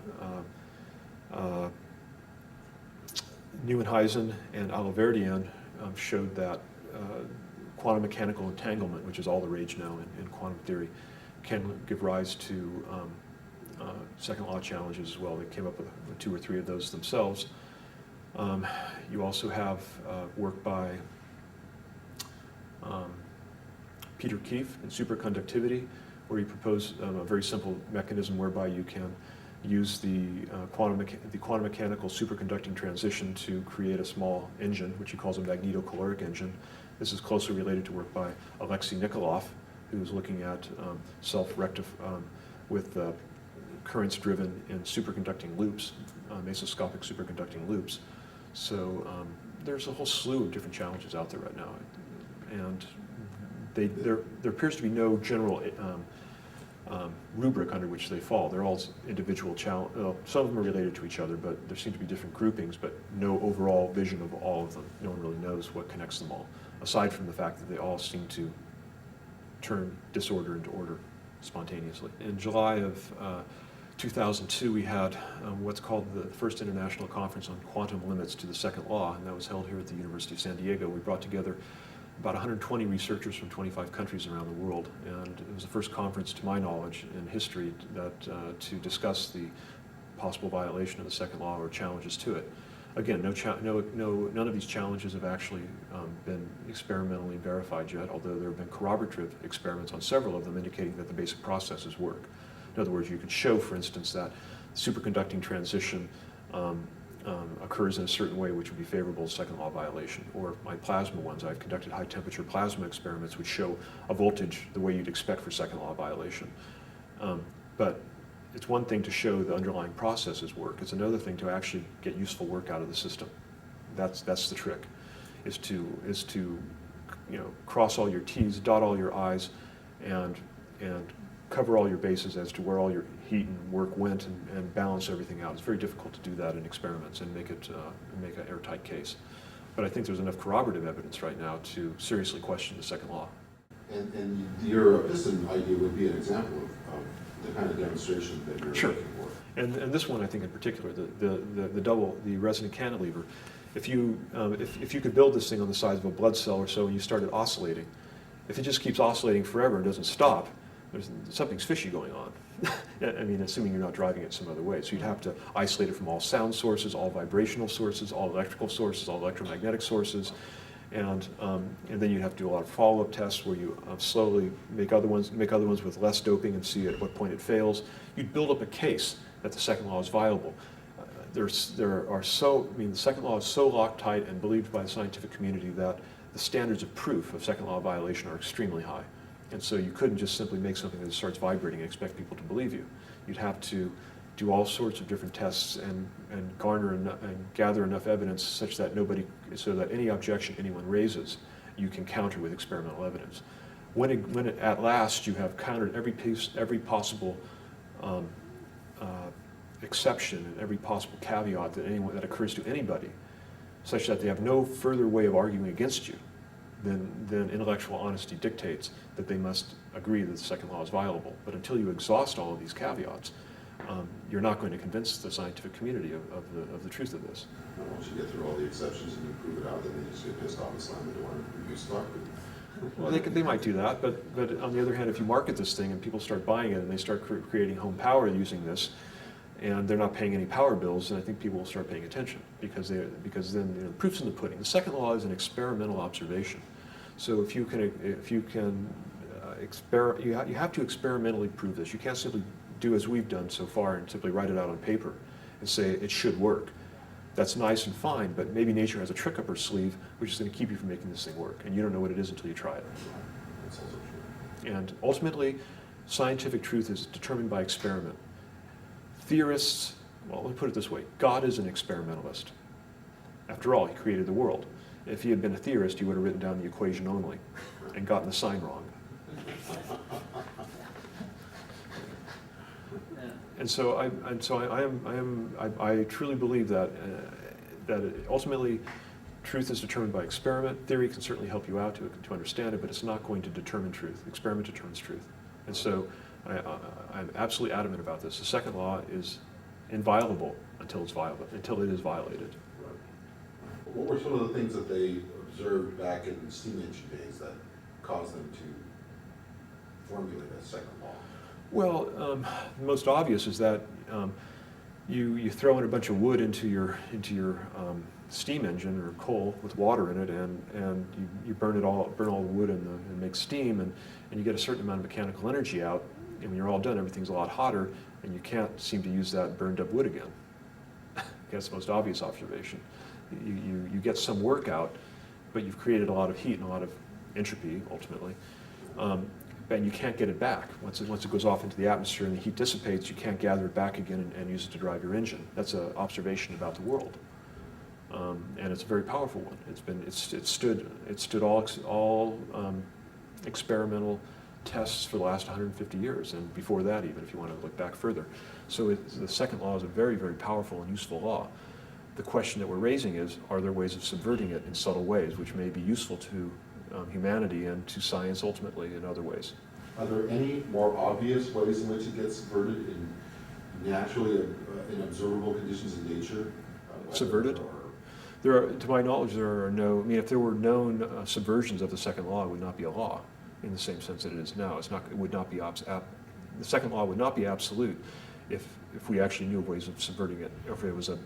Nieuwenhuizen and Alaverdian, showed that quantum mechanical entanglement, which is all the rage now in quantum theory, can give rise to second law challenges as well. They came up with 2 or 3 of those themselves. You also have work by Peter Keefe in superconductivity, where he proposed a very simple mechanism whereby you can use the quantum mechanical superconducting transition to create a small engine, which he calls a magnetocaloric engine. This is closely related to work by Alexei Nikolov, who was looking at with currents driven in superconducting loops, mesoscopic superconducting loops. So there's a whole slew of different challenges out there right now, and there appears to be no general rubric under which they fall. They're all individual challenges. Some of them are related to each other, but there seem to be different groupings, but no overall vision of all of them. No one really knows what connects them all, aside from the fact that they all seem to turn disorder into order spontaneously. In July of 2002, we had what's called the first international conference on quantum limits to the second law, and that was held here at the University of San Diego. We brought together about 120 researchers from 25 countries around the world, and it was the first conference, to my knowledge, in history to discuss the possible violation of the second law or challenges to it. Again, none of these challenges have actually been experimentally verified yet, although there have been corroborative experiments on several of them indicating that the basic processes work. In other words, you could show, for instance, that superconducting transition occurs in a certain way which would be favorable to second law violation. Or my plasma ones, I've conducted high temperature plasma experiments which show a voltage the way you'd expect for second law violation. But it's one thing to show the underlying processes work. It's another thing to actually get useful work out of the system. That's the trick, is to cross all your T's, dot all your I's, and cover all your bases as to where all your heat and work went and balance everything out. It's very difficult to do that in experiments and make an airtight case. But I think there's enough corroborative evidence right now to seriously question the second law. And your piston idea would be an example of the kind of demonstration that you're Sure. looking for. And this one, I think in particular, the resonant cantilever, if you could build this thing on the size of a blood cell or so and you started oscillating, if it just keeps oscillating forever and doesn't stop, something's fishy going on. I mean, assuming you're not driving it some other way. So you'd have to isolate it from all sound sources, all vibrational sources, all electrical sources, all electromagnetic sources. And then you'd have to do a lot of follow-up tests where you slowly make other ones with less doping and see at what point it fails. You'd build up a case that the second law is viable. The second law is so Loctite and believed by the scientific community that the standards of proof of second law violation are extremely high. And so you couldn't just simply make something that starts vibrating and expect people to believe you. You'd have to do all sorts of different tests and garner and gather enough evidence such that so that any objection anyone raises, you can counter with experimental evidence. When at last you have countered every possible exception and every possible caveat that occurs to anybody, such that they have no further way of arguing against you, then intellectual honesty dictates that they must agree that the second law is viable. But until you exhaust all of these caveats, you're not going to convince the scientific community of the truth of this. Once you get through all the exceptions and you prove it out, then they just get pissed off and slam the door and you start. Well, they might do that, but on the other hand, if you market this thing and people start buying it and they start creating home power using this, and they're not paying any power bills, then I think people will start paying attention because then the proof's in the pudding. The second law is an experimental observation, so you have to experimentally prove this. You can't simply do as we've done so far and simply write it out on paper and say it should work. That's nice and fine, but maybe nature has a trick up her sleeve which is going to keep you from making this thing work, and you don't know what it is until you try it. That's also true. And ultimately, scientific truth is determined by experiment. Theorists, well, let me put it this way, God is an experimentalist. After all, he created the world. If he had been a theorist, he would have written down the equation only and gotten the sign wrong. And so I truly believe that ultimately truth is determined by experiment. Theory can certainly help you out to understand it, but it's not going to determine truth. Experiment determines truth. And so I'm absolutely adamant about this. The second law is inviolable until it is violated. Right. What were some of the things that they observed back in the steam engine days that caused them to formulate a second law? Well, the most obvious is that you throw in a bunch of wood into your steam engine or coal with water in it, and you burn all the wood and make steam, and you get a certain amount of mechanical energy out. And when you're all done, everything's a lot hotter, and you can't seem to use that burned up wood again. That's the most obvious observation. You get some work out, but you've created a lot of heat and a lot of entropy ultimately. And you can't get it back. Once it goes off into the atmosphere and the heat dissipates, you can't gather it back again and use it to drive your engine. That's an observation about the world, and it's a very powerful one. It stood all experimental tests for the last 150 years, and before that even, if you want to look back further. So the second law is a very, very powerful and useful law. The question that we're raising is, are there ways of subverting it in subtle ways, which may be useful to humanity and to science ultimately in other ways? Are there any more obvious ways in which it gets subverted in naturally in observable conditions in nature? Subverted? To my knowledge, there are no. I mean, if there were known subversions of the second law, it would not be a law in the same sense that it is now. It would not be the second law would not be absolute if we actually knew ways of subverting it,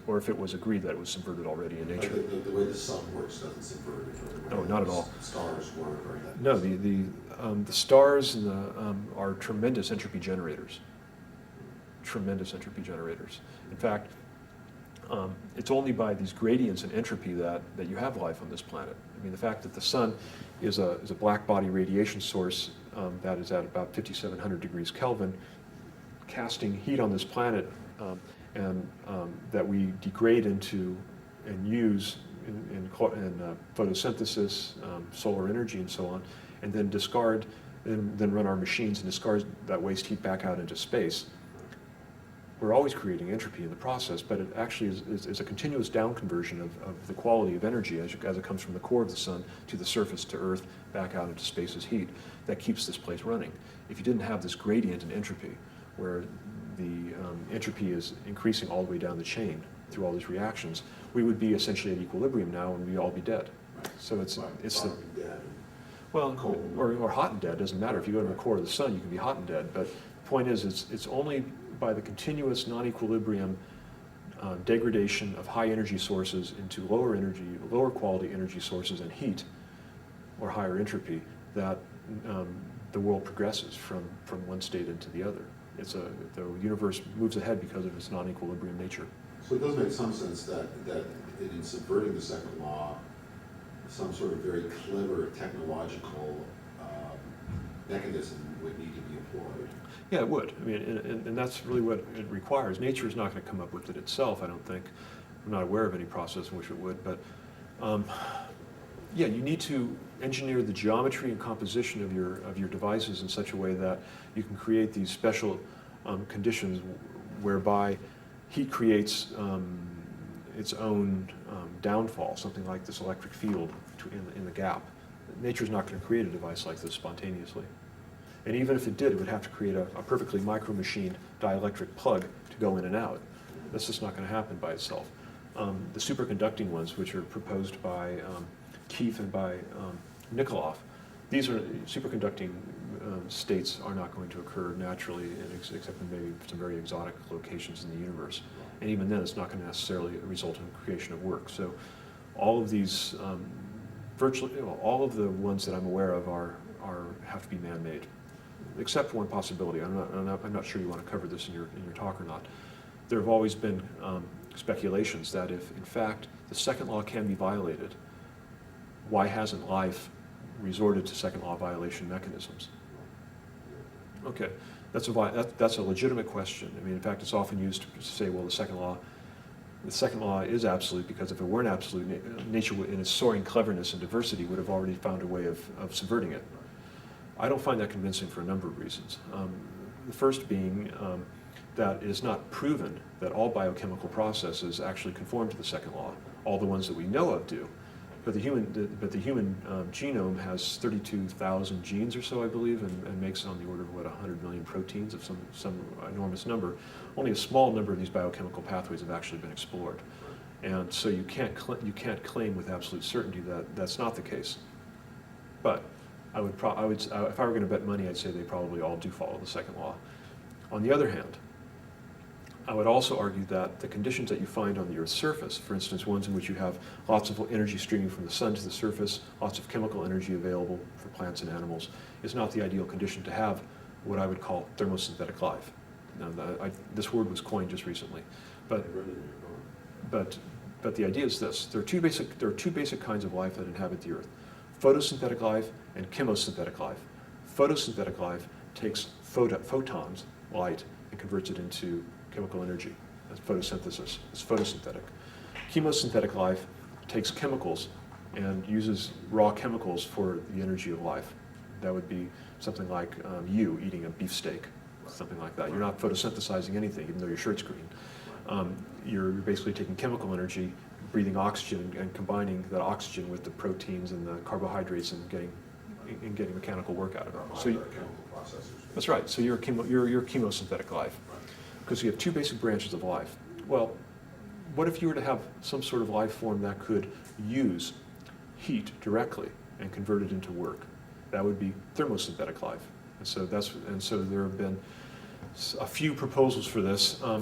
or if it was agreed that it was subverted already in nature. The way the sun works doesn't subvert it. No, not at all. Stars work or that. No, the stars are tremendous entropy generators. Tremendous entropy generators. In fact, it's only by these gradients in entropy that you have life on this planet. I mean, the fact that the sun is a black body radiation source that is at about 5,700 degrees Kelvin, casting heat on this planet, and that we degrade into and use in photosynthesis, solar energy, and so on, and then discard, then run our machines and discard that waste heat back out into space. we're always creating entropy in the process, but it actually is a continuous down conversion of the quality of energy as it comes from the core of the sun to the surface, to Earth, back out into space as heat, that keeps this place running. If you didn't have this gradient in entropy, where the entropy is increasing all the way down the chain through all these reactions, we would be essentially at equilibrium now and we'd all be dead. So it's the... Well, or hot and dead, doesn't matter. If you go to the core of the sun, you can be hot and dead. But the point is, it's only by the continuous non-equilibrium degradation of high energy sources into lower quality energy sources and heat, or higher entropy, that the world progresses from one state into the other. The universe moves ahead because of its non-equilibrium nature. So it does make some sense that in subverting the second law, some sort of very clever technological mechanism would need to be employed. Yeah, it would. I mean, and that's really what it requires. Nature is not going to come up with it itself, I don't think. I'm not aware of any process in which it would, but yeah, you need to engineer the geometry and composition of your devices in such a way that you can create these special conditions whereby heat creates its own downfall, something like this electric field in the gap. Nature's not going to create a device like this spontaneously. And even if it did, it would have to create a perfectly micro-machined dielectric plug to go in and out. That's just not going to happen by itself. The superconducting ones, which are proposed by Keith and by Nikolov, these are superconducting states are not going to occur naturally, except in maybe some very exotic locations in the universe. And even then, it's not going to necessarily result in creation of work. So all of these, virtually all of the ones that I'm aware of have to be man-made, except for one possibility. I'm not sure you want to cover this in your talk or not. There have always been speculations that if, in fact, the second law can be violated, why hasn't life resorted to second law violation mechanisms? Okay, that's a legitimate question. I mean, in fact, it's often used to say, well, the second law is absolute because if it weren't absolute, nature in its soaring cleverness and diversity would have already found a way of subverting it. I don't find that convincing for a number of reasons. The first being that it is not proven that all biochemical processes actually conform to the second law. All the ones that we know of do. But the human genome has 32,000 genes or so, I believe, and makes on the order of, 100 million proteins of some enormous number. Only a small number of these biochemical pathways have actually been explored. And so you can't claim with absolute certainty that that's not the case. But if I were going to bet money, I'd say they probably all do follow the second law. On the other hand, I would also argue that the conditions that you find on the Earth's surface, for instance, ones in which you have lots of energy streaming from the sun to the surface, lots of chemical energy available for plants and animals, is not the ideal condition to have what I would call thermosynthetic life. Now, this word was coined just recently, but the idea is this: there are two basic kinds of life that inhabit the Earth: photosynthetic life and chemosynthetic life. Photosynthetic life takes photons, light, and converts it into chemical energy. That's photosynthesis. It's photosynthetic. Chemosynthetic life takes chemicals and uses raw chemicals for the energy of life. That would be something like you eating a beefsteak, something like that. You're not photosynthesizing anything, even though your shirt's green. You're basically taking chemical energy, breathing oxygen, and combining that oxygen with the proteins and the carbohydrates and getting mechanical work out of it. So chemical processors. That's right. So you're chemosynthetic life. Because you have two basic branches of life. Well, what if you were to have some sort of life form that could use heat directly and convert it into work? That would be thermosynthetic life. And so there have been a few proposals for this. I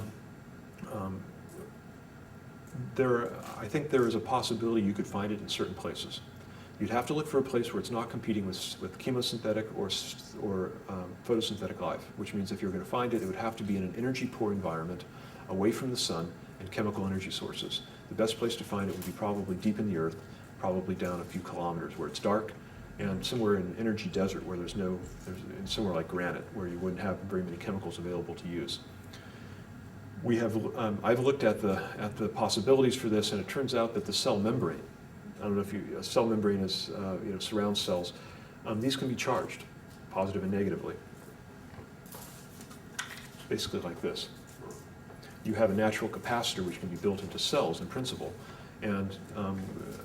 think there is a possibility you could find it in certain places. You'd have to look for a place where it's not competing with chemosynthetic or photosynthetic life, which means if you're going to find it, it would have to be in an energy-poor environment, away from the sun and chemical energy sources. The best place to find it would be probably deep in the earth, probably down a few kilometers where it's dark, and somewhere in an energy desert where there's somewhere like granite, where you wouldn't have very many chemicals available to use. I've looked at the possibilities for this, and it turns out that the cell membrane, I don't know if a cell membrane is, surrounds cells. These can be charged, positive and negatively. Basically like this. you have a natural capacitor which can be built into cells in principle. And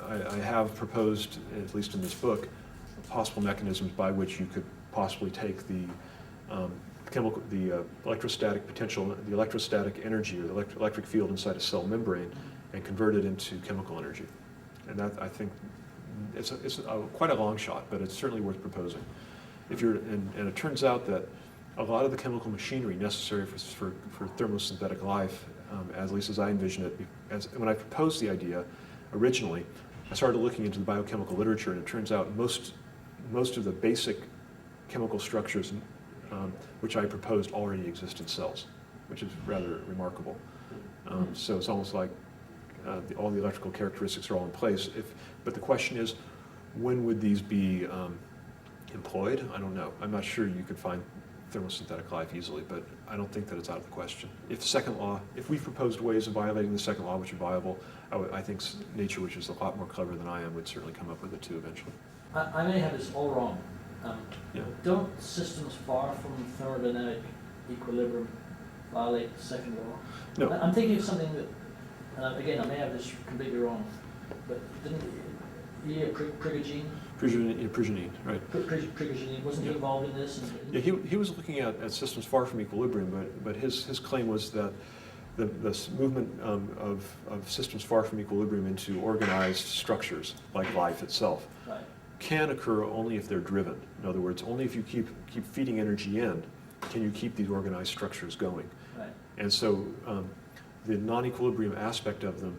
I have proposed, at least in this book, possible mechanisms by which you could possibly take the electrostatic potential, the electrostatic energy, or the electric field inside a cell membrane, and convert it into chemical energy. And that, I think, it's quite a long shot, but it's certainly worth proposing. And it turns out that a lot of the chemical machinery necessary for thermosynthetic life, at least as I envision it, when I proposed the idea originally, I started looking into the biochemical literature, and it turns out most of the basic chemical structures which I proposed already exist in cells, which is rather remarkable. So it's almost like all the electrical characteristics are all in place. But the question is, when would these be employed? I don't know. I'm not sure you could find thermosynthetic life easily, but I don't think that it's out of the question. If we proposed ways of violating the second law which are viable, I think nature, which is a lot more clever than I am, would certainly come up with it too eventually. I may have this all wrong. Yeah. Don't systems far from thermodynamic equilibrium violate the second law? No. I'm thinking of something that, again, I may have this completely wrong, but didn't Prigogine? Prigogine, right. Prigogine, wasn't he involved in this? Yeah, he was looking at systems far from equilibrium, but his claim was that this movement of systems far from equilibrium into organized structures, like life itself, right, can occur only if they're driven. In other words, only if you keep feeding energy in, can you keep these organized structures going. right. And so the non-equilibrium aspect of them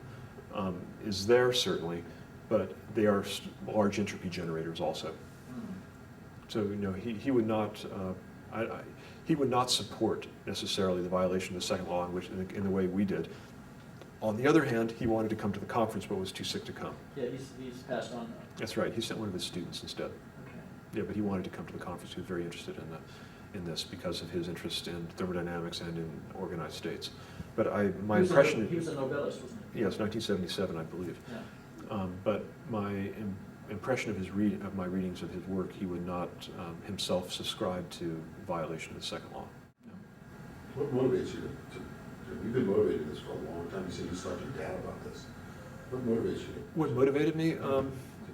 is there certainly, but they are large entropy generators also. So he would not he would not support necessarily the violation of the second law in the way we did. On the other hand, he wanted to come to the conference but was too sick to come. Yeah, he's passed on now. That's right. He sent one of his students instead. Okay. Yeah, but he wanted to come to the conference. He was very interested in this because of his interest in thermodynamics and in organized states. But my impression... He was a Nobelist, wasn't he? Yes, 1977, I believe. Yeah. But my impression of my readings of his work, he would not himself subscribe to violation of the second law. Yeah. What motivates you to you've been motivated this for a long time. You said you saw your dad about this. What motivates you? What motivated me? To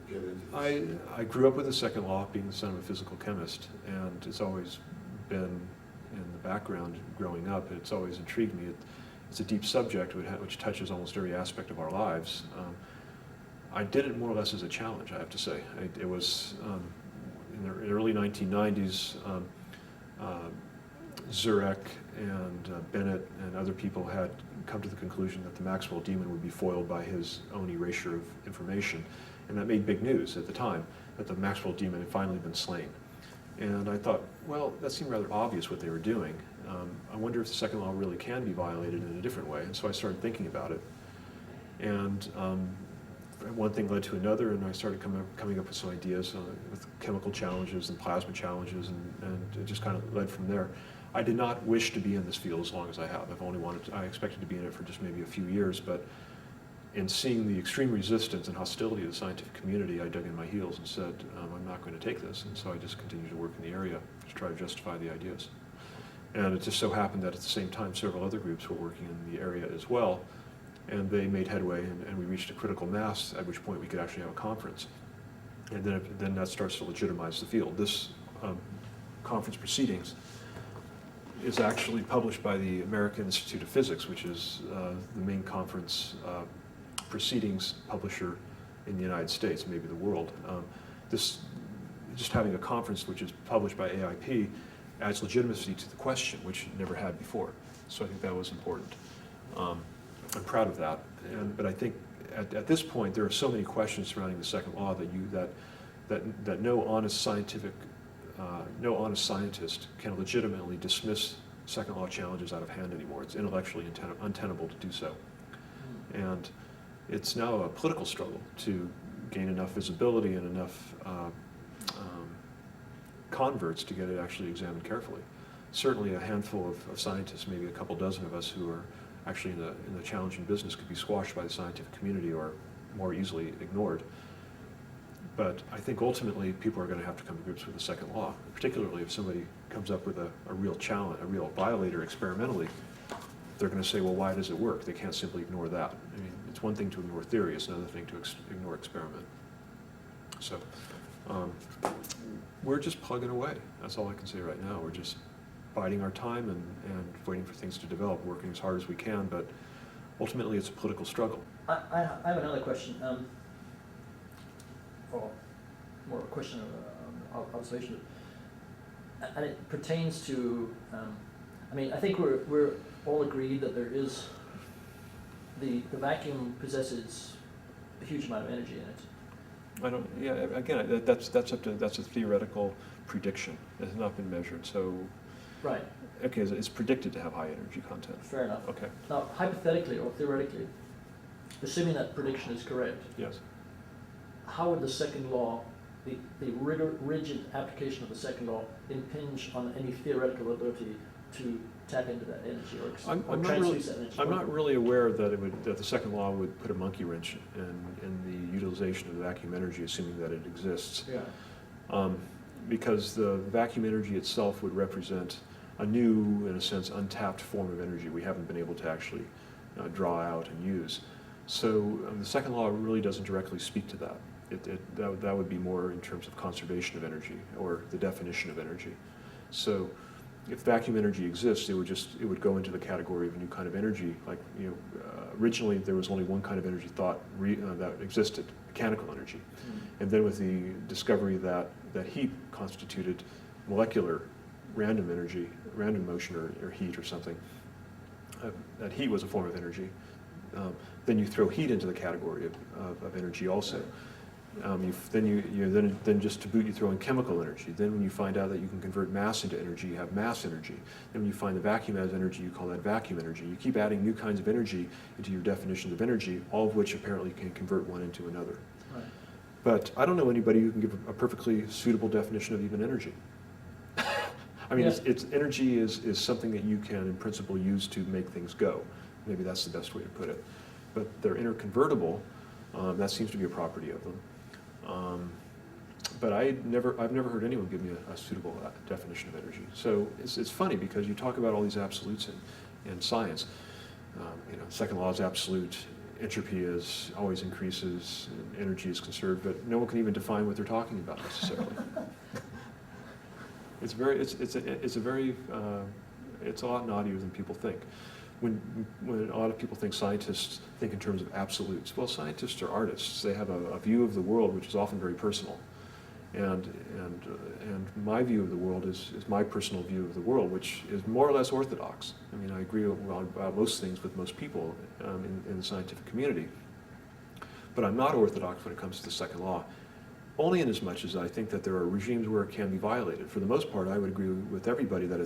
get into this? I grew up with the second law, being the son of a physical chemist, and it's always been in the background growing up. It's always intrigued me. It's a deep subject which touches almost every aspect of our lives. I did it more or less as a challenge, I have to say. It was in the early 1990s, Zurek and Bennett and other people had come to the conclusion that the Maxwell demon would be foiled by his own erasure of information. And that made big news at the time, that the Maxwell demon had finally been slain. And I thought, well, that seemed rather obvious what they were doing. I wonder if the second law really can be violated in a different way. And so I started thinking about it. And one thing led to another, and I started coming up with some ideas with chemical challenges and plasma challenges, and it just kind of led from there. I did not wish to be in this field as long as I have. I expected to be in it for just maybe a few years, but in seeing the extreme resistance and hostility of the scientific community, I dug in my heels and said, I'm not going to take this. And so I just continued to work in the area to try to justify the ideas. And it just so happened that at the same time, several other groups were working in the area as well, and they made headway, and we reached a critical mass, at which point we could actually have a conference. And then that starts to legitimize the field. This conference proceedings is actually published by the American Institute of Physics, which is the main conference proceedings publisher in the United States, maybe the world. Just having a conference which is published by AIP adds legitimacy to the question, which it never had before. So I think that was important. I'm proud of that. But I think at this point there are so many questions surrounding the second law that no honest scientist can legitimately dismiss second law challenges out of hand anymore. It's intellectually untenable to do so. And it's now a political struggle to gain enough visibility and enough converts to get it actually examined carefully. Certainly a handful of scientists, maybe a couple dozen of us who are actually in the challenging business could be squashed by the scientific community or more easily ignored. But I think ultimately people are going to have to come to grips with the second law, particularly if somebody comes up with a real challenge, a real violator experimentally. they're going to say, well, why does it work? They can't simply ignore that. I mean, it's one thing to ignore theory, it's another thing to ignore experiment. So we're just plugging away. That's all I can say right now. We're just biding our time and waiting for things to develop, working as hard as we can, but ultimately it's a political struggle. I have another question, or more a question of observation, and it pertains to, I mean, I think we're all agreed that there is, the vacuum possesses a huge amount of energy in it. I don't, yeah, again, that's a theoretical prediction. It has not been measured, so. Right. Okay, it's predicted to have high energy content. Fair enough. Okay. Now, hypothetically or theoretically, assuming that prediction is correct, Yes. how would the second law, the rigid application of the second law, impinge on any theoretical ability to tap into that energy or transduce that energy? I'm not really aware that the second law would put a monkey wrench in the utilization of vacuum energy, assuming that it exists. Yeah. Because the vacuum energy itself would represent a new, in a sense, untapped form of energy we haven't been able to actually draw out and use. So the second law really doesn't directly speak to that. That would be more in terms of conservation of energy or the definition of energy. So if vacuum energy exists, it would go into the category of a new kind of energy. Like, originally there was only one kind of energy thought that existed, mechanical energy. And then with the discovery that heat constituted molecular random energy, random motion or heat or something, that heat was a form of energy, then you throw heat into the category of energy also. Then just to boot, you throw in chemical energy. Then when you find out that you can convert mass into energy, you have mass energy. Then when you find the vacuum has energy, you call that vacuum energy. You keep adding new kinds of energy into your definitions of energy, all of which apparently can convert one into another. Right. But I don't know anybody who can give a perfectly suitable definition of even energy. I mean, Yeah. Energy is something that you can, in principle, use to make things go. Maybe that's the best way to put it. But they're interconvertible. That seems to be a property of them. But I've never heard anyone give me a suitable definition of energy. So it's funny because you talk about all these absolutes in science. Second law is absolute. Entropy is always increases, and energy is conserved, but no one can even define what they're talking about necessarily. It's a lot naughtier than people think. When a lot of people think scientists think in terms of absolutes, well, scientists are artists. They have a view of the world which is often very personal, and my view of the world is my personal view of the world, which is more or less orthodox. I mean, I agree about most things with most people in the scientific community, but I'm not orthodox when it comes to the second law. Only in as much as I think that there are regimes where it can be violated. For the most part, I would agree with everybody that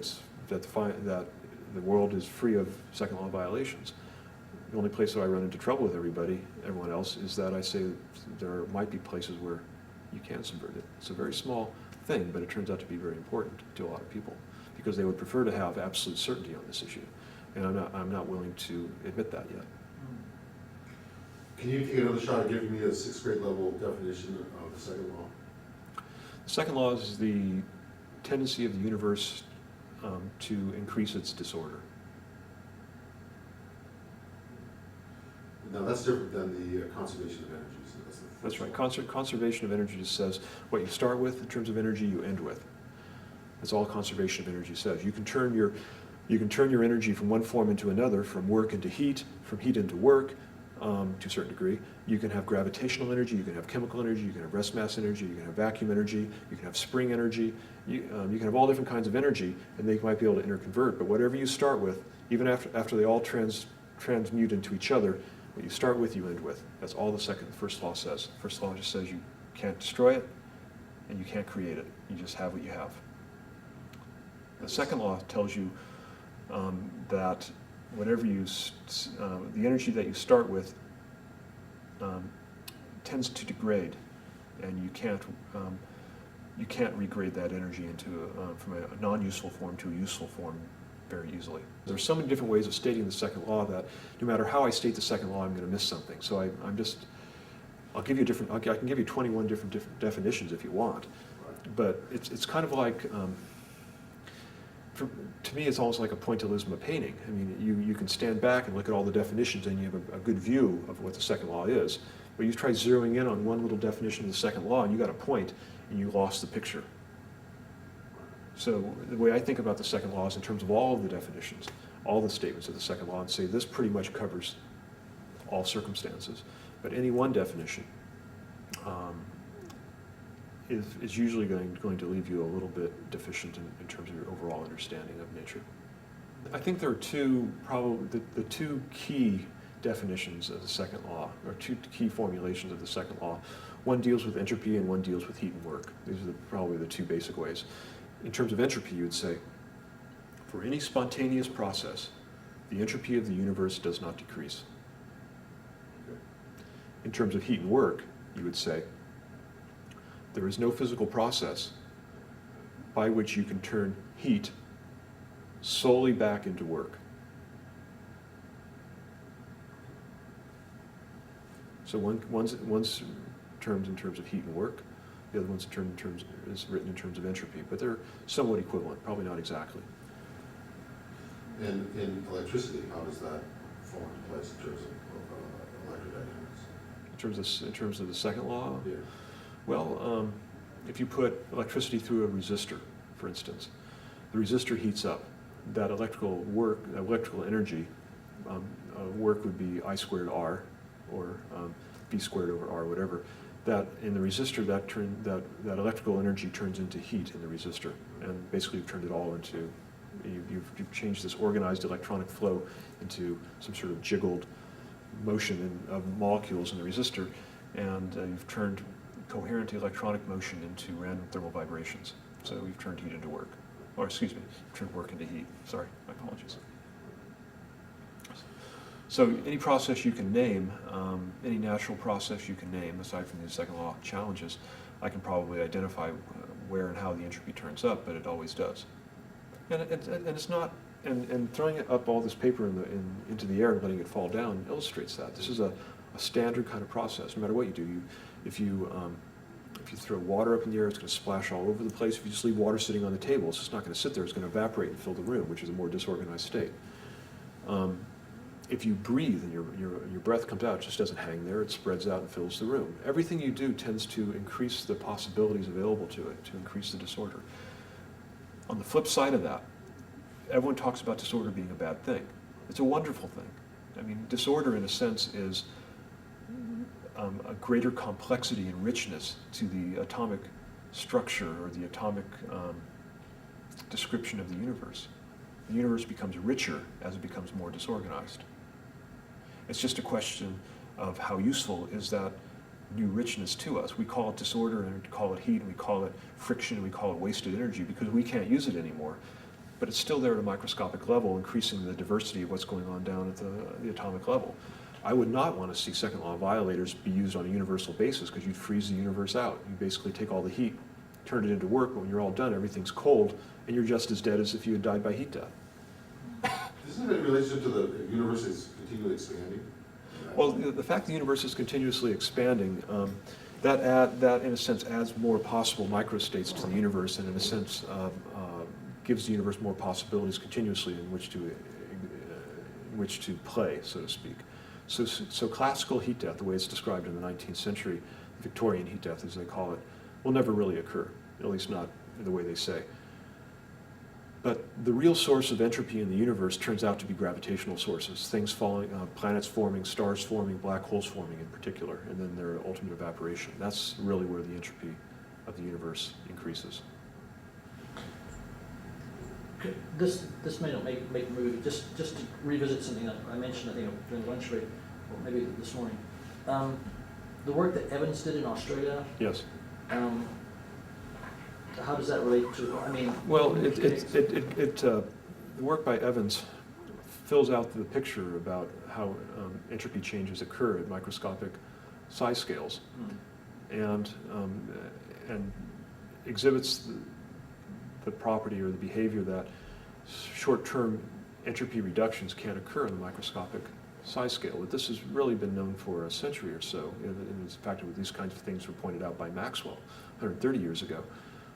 the world is free of second law violations. The only place that I run into trouble with everyone else, is that I say there might be places where you can subvert it. It's a very small thing, but it turns out to be very important to a lot of people because they would prefer to have absolute certainty on this issue, and I'm not willing to admit that yet. Can you take another shot at giving me a 6th grade level definition of the second law? The second law is the tendency of the universe to increase its disorder. Now that's different than the conservation of energy. So That's right. Conservation of energy just says what you start with in terms of energy, you end with. That's all conservation of energy says. You can turn your energy from one form into another, from work into heat, from heat into work, to a certain degree. You can have gravitational energy, you can have chemical energy, you can have rest mass energy, you can have vacuum energy, you can have spring energy, you can have all different kinds of energy, and they might be able to interconvert. But whatever you start with, even after they all transmute into each other, what you start with, you end with. That's all the first law says. The first law just says you can't destroy it, and you can't create it. You just have what you have. The second law tells you that whatever the energy that you start with tends to degrade, and you can't regrade that energy into from a non-useful form to a useful form very easily. There's so many different ways of stating the second law that no matter how I state the second law, I'm going to miss something. So I'll give you I can give you 21 different definitions if you want, but it's kind of like to me, it's almost like a pointillism painting. I mean, you can stand back and look at all the definitions and you have a good view of what the second law is. But you try zeroing in on one little definition of the second law and you got a point and you lost the picture. So the way I think about the second law is in terms of all of the definitions, all the statements of the second law, and say this pretty much covers all circumstances. But any one definition is usually going to leave you a little bit deficient in terms of your overall understanding of nature. I think there are probably the two key definitions of the second law, or two key formulations of the second law. One deals with entropy and one deals with heat and work. These are probably the two basic ways. In terms of entropy, you would say, for any spontaneous process, the entropy of the universe does not decrease. In terms of heat and work, you would say, there is no physical process by which you can turn heat solely back into work. So one's terms in terms of heat and work, the other one's is written in terms of entropy, but they're somewhat equivalent, probably not exactly. And in electricity, how does that fall into place in terms of electrodynamics? In terms of the second law? Yeah. Well, if you put electricity through a resistor, for instance, the resistor heats up. That electrical energy, work would be I squared R, or V squared over R, whatever. That in the resistor, that electrical energy turns into heat in the resistor, and basically you've turned it all into, you've changed this organized electronic flow into some sort of jiggled motion of molecules in the resistor, and you've turned coherent electronic motion into random thermal vibrations. So you've turned heat into work. Or excuse me, you've turned work into heat. Sorry, my apologies. So any process you can name, any natural process you can name, aside from the second law challenges, I can probably identify where and how the entropy turns up, but it always does. And it's not, and throwing up all this paper into the air and letting it fall down illustrates that. This is a standard kind of process. No matter what you do, if you throw water up in the air, it's going to splash all over the place. If you just leave water sitting on the table, it's just not going to sit there. It's going to evaporate and fill the room, which is a more disorganized state. If you breathe and your breath comes out, it just doesn't hang there. It spreads out and fills the room. Everything you do tends to increase the possibilities available to it, to increase the disorder. On the flip side of that, everyone talks about disorder being a bad thing. It's a wonderful thing. I mean, disorder in a sense is a greater complexity and richness to the atomic structure or the atomic description of the universe. The universe becomes richer as it becomes more disorganized. It's just a question of how useful is that new richness to us. We call it disorder, and we call it heat, and we call it friction, and we call it wasted energy because we can't use it anymore. But it's still there at a microscopic level, increasing the diversity of what's going on down at the atomic level. I would not want to see second law violators be used on a universal basis because you'd freeze the universe out. You basically take all the heat, turn it into work, but when you're all done, everything's cold, and you're just as dead as if you had died by heat death. Isn't it in relation to the universe is continually expanding? Well, the fact the universe is continuously expanding, that in a sense adds more possible microstates to the universe, and in a sense gives the universe more possibilities continuously in which to play, so to speak. So classical heat death, the way it's described in the 19th century, Victorian heat death as they call it, will never really occur, at least not in the way they say. But the real source of entropy in the universe turns out to be gravitational sources, things falling, planets forming, stars forming, black holes forming in particular, and then their ultimate evaporation. That's really where the entropy of the universe increases. Okay. This may not make a movie. Just to revisit something that I mentioned, I think, during lunch break, or maybe this morning. The work that Evans did in Australia. Yes. How does that relate to? I mean. Well, the work by Evans fills out the picture about how entropy changes occur at microscopic size scales, and exhibits the property or the behavior that short-term entropy reductions can't occur in the microscopic size scale. But this has really been known for a century or so. In fact, these kinds of things were pointed out by Maxwell 130 years ago.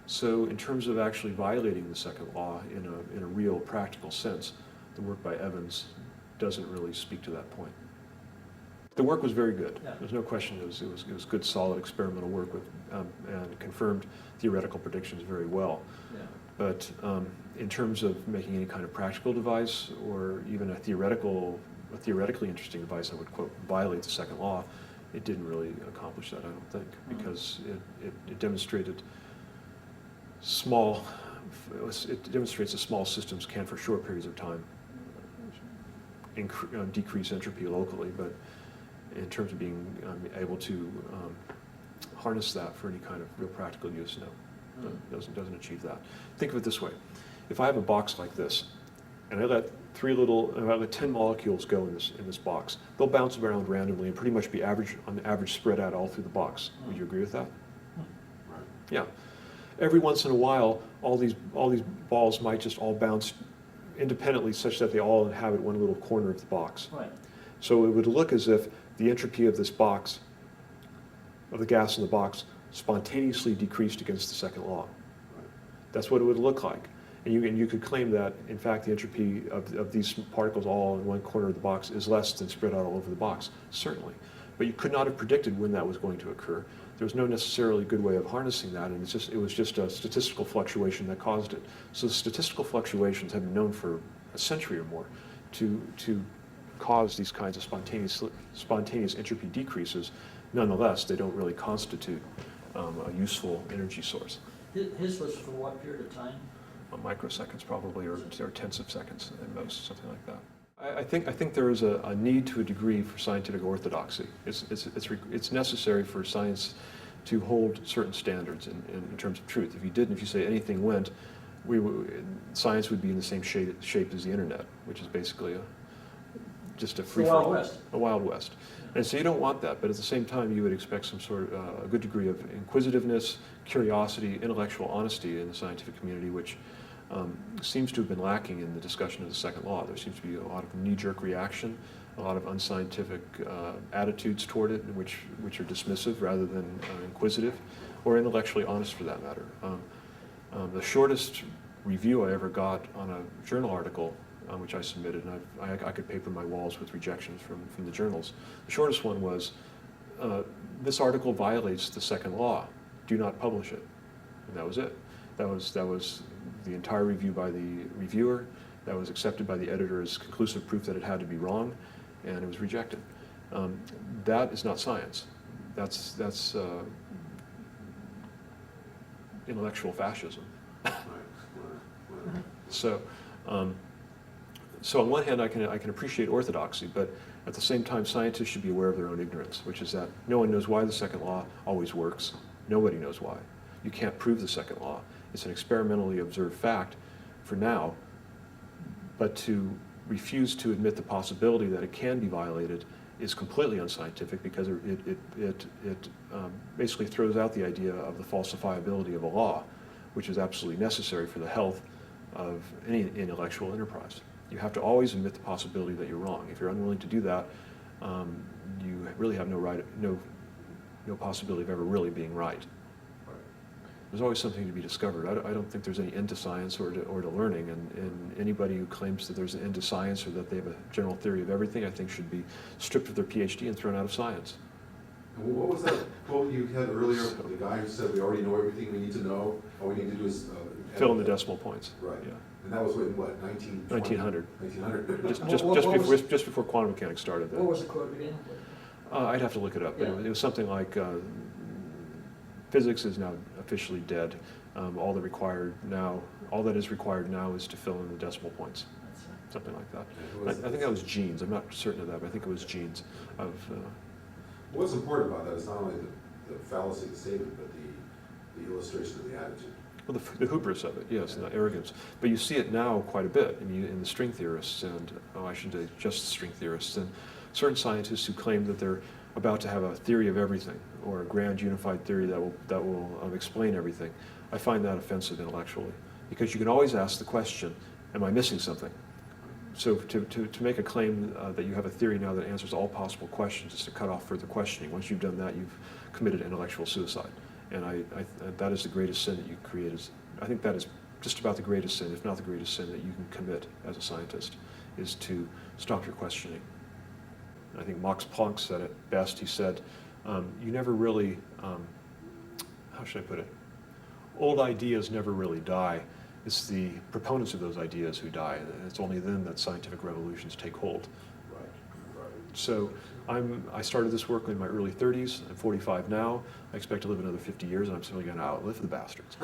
So in terms of actually violating the second law in a real practical sense, the work by Evans doesn't really speak to that point. The work was very good. Yeah. There's no question it was good, solid experimental work with, and confirmed theoretical predictions very well. Yeah. But in terms of making any kind of practical device or even a theoretically interesting device that would, quote, violate the second law, it didn't really accomplish that, I don't think, because it demonstrated it demonstrates that small systems can, for short periods of time, decrease entropy locally, but in terms of being able to harness that for any kind of real practical use, no, doesn't achieve that. Think of it this way: if I have a box like this, and I let 10 molecules go in this box, they'll bounce around randomly and pretty much be on average spread out all through the box. Would you agree with that? Right. Yeah. Every once in a while, all these balls might just all bounce independently, such that they all inhabit one little corner of the box. Right. So it would look as if the entropy of this box, of the gas in the box, spontaneously decreased against the second law. That's what it would look like. And you could claim that, in fact, the entropy of these particles all in one corner of the box is less than spread out all over the box, certainly. But you could not have predicted when that was going to occur. There was no necessarily good way of harnessing that, and it was just a statistical fluctuation that caused it. So the statistical fluctuations have been known for a century or more to cause these kinds of spontaneous entropy decreases. Nonetheless, they don't really constitute a useful energy source. His was for what period of time? Microseconds probably, or tenths of seconds at most, something like that. I think there is a need to a degree for scientific orthodoxy. It's necessary for science to hold certain standards in terms of truth. If you say anything went, science would be in the same shape as the internet, which is basically just a free Wild West. A Wild West. And so you don't want that, but at the same time you would expect some sort of a good degree of inquisitiveness, curiosity, intellectual honesty in the scientific community, which seems to have been lacking in the discussion of the second law. There seems to be a lot of knee-jerk reaction, a lot of unscientific attitudes toward it, which are dismissive rather than inquisitive, or intellectually honest for that matter. The shortest review I ever got on a journal article, which I submitted, and I could paper my walls with rejections from the journals. The shortest one was, this article violates the second law. Do not publish it. And that was it. That was the entire review by the reviewer. That was accepted by the editor as conclusive proof that it had to be wrong, and it was rejected. That is not science. That's intellectual fascism. So on one hand, I can appreciate orthodoxy, but at the same time, scientists should be aware of their own ignorance, which is that no one knows why the second law always works. Nobody knows why. You can't prove the second law. It's an experimentally observed fact for now, but to refuse to admit the possibility that it can be violated is completely unscientific, because it basically throws out the idea of the falsifiability of a law, which is absolutely necessary for the health of any intellectual enterprise. You have to always admit the possibility that you're wrong. If you're unwilling to do that, you really have no possibility of ever really being right. There's always something to be discovered. I don't think there's any end to science or to learning, and anybody who claims that there's an end to science or that they have a general theory of everything, I think should be stripped of their PhD and thrown out of science. And what was that quote you had earlier? The guy who said we already know everything we need to know. All we need to do is fill in the decimal points. Right. Yeah. And that was in what, 1900? 1900. Just before quantum mechanics started. What was the quote again? I'd have to look it up, but it was something like, physics is now officially dead. All that is required now is to fill in the decimal points. Something like that. I think that was genes. I'm not certain of that, but I think it was genes. What's important about that is not only the fallacy of the statement, but the illustration of the attitude. Well, the hubris of it, yes, and the arrogance. But you see it now quite a bit in the string theorists, and I shouldn't say just the string theorists, and certain scientists who claim that they're about to have a theory of everything, or a grand unified theory that will explain everything. I find that offensive intellectually, because you can always ask the question, am I missing something? So to make a claim that you have a theory now that answers all possible questions is to cut off further questioning. Once you've done that, you've committed intellectual suicide. And that is the greatest sin that you create. I think that is just about the greatest sin, if not the greatest sin that you can commit as a scientist, is to stop your questioning. I think Max Planck said it best. He said, you never really, how should I put it? Old ideas never really die. It's the proponents of those ideas who die. And it's only then that scientific revolutions take hold. Right. So I started this work in my early 30s. I'm 45 now. I expect to live another 50 years, and I'm simply going to outlive the bastards.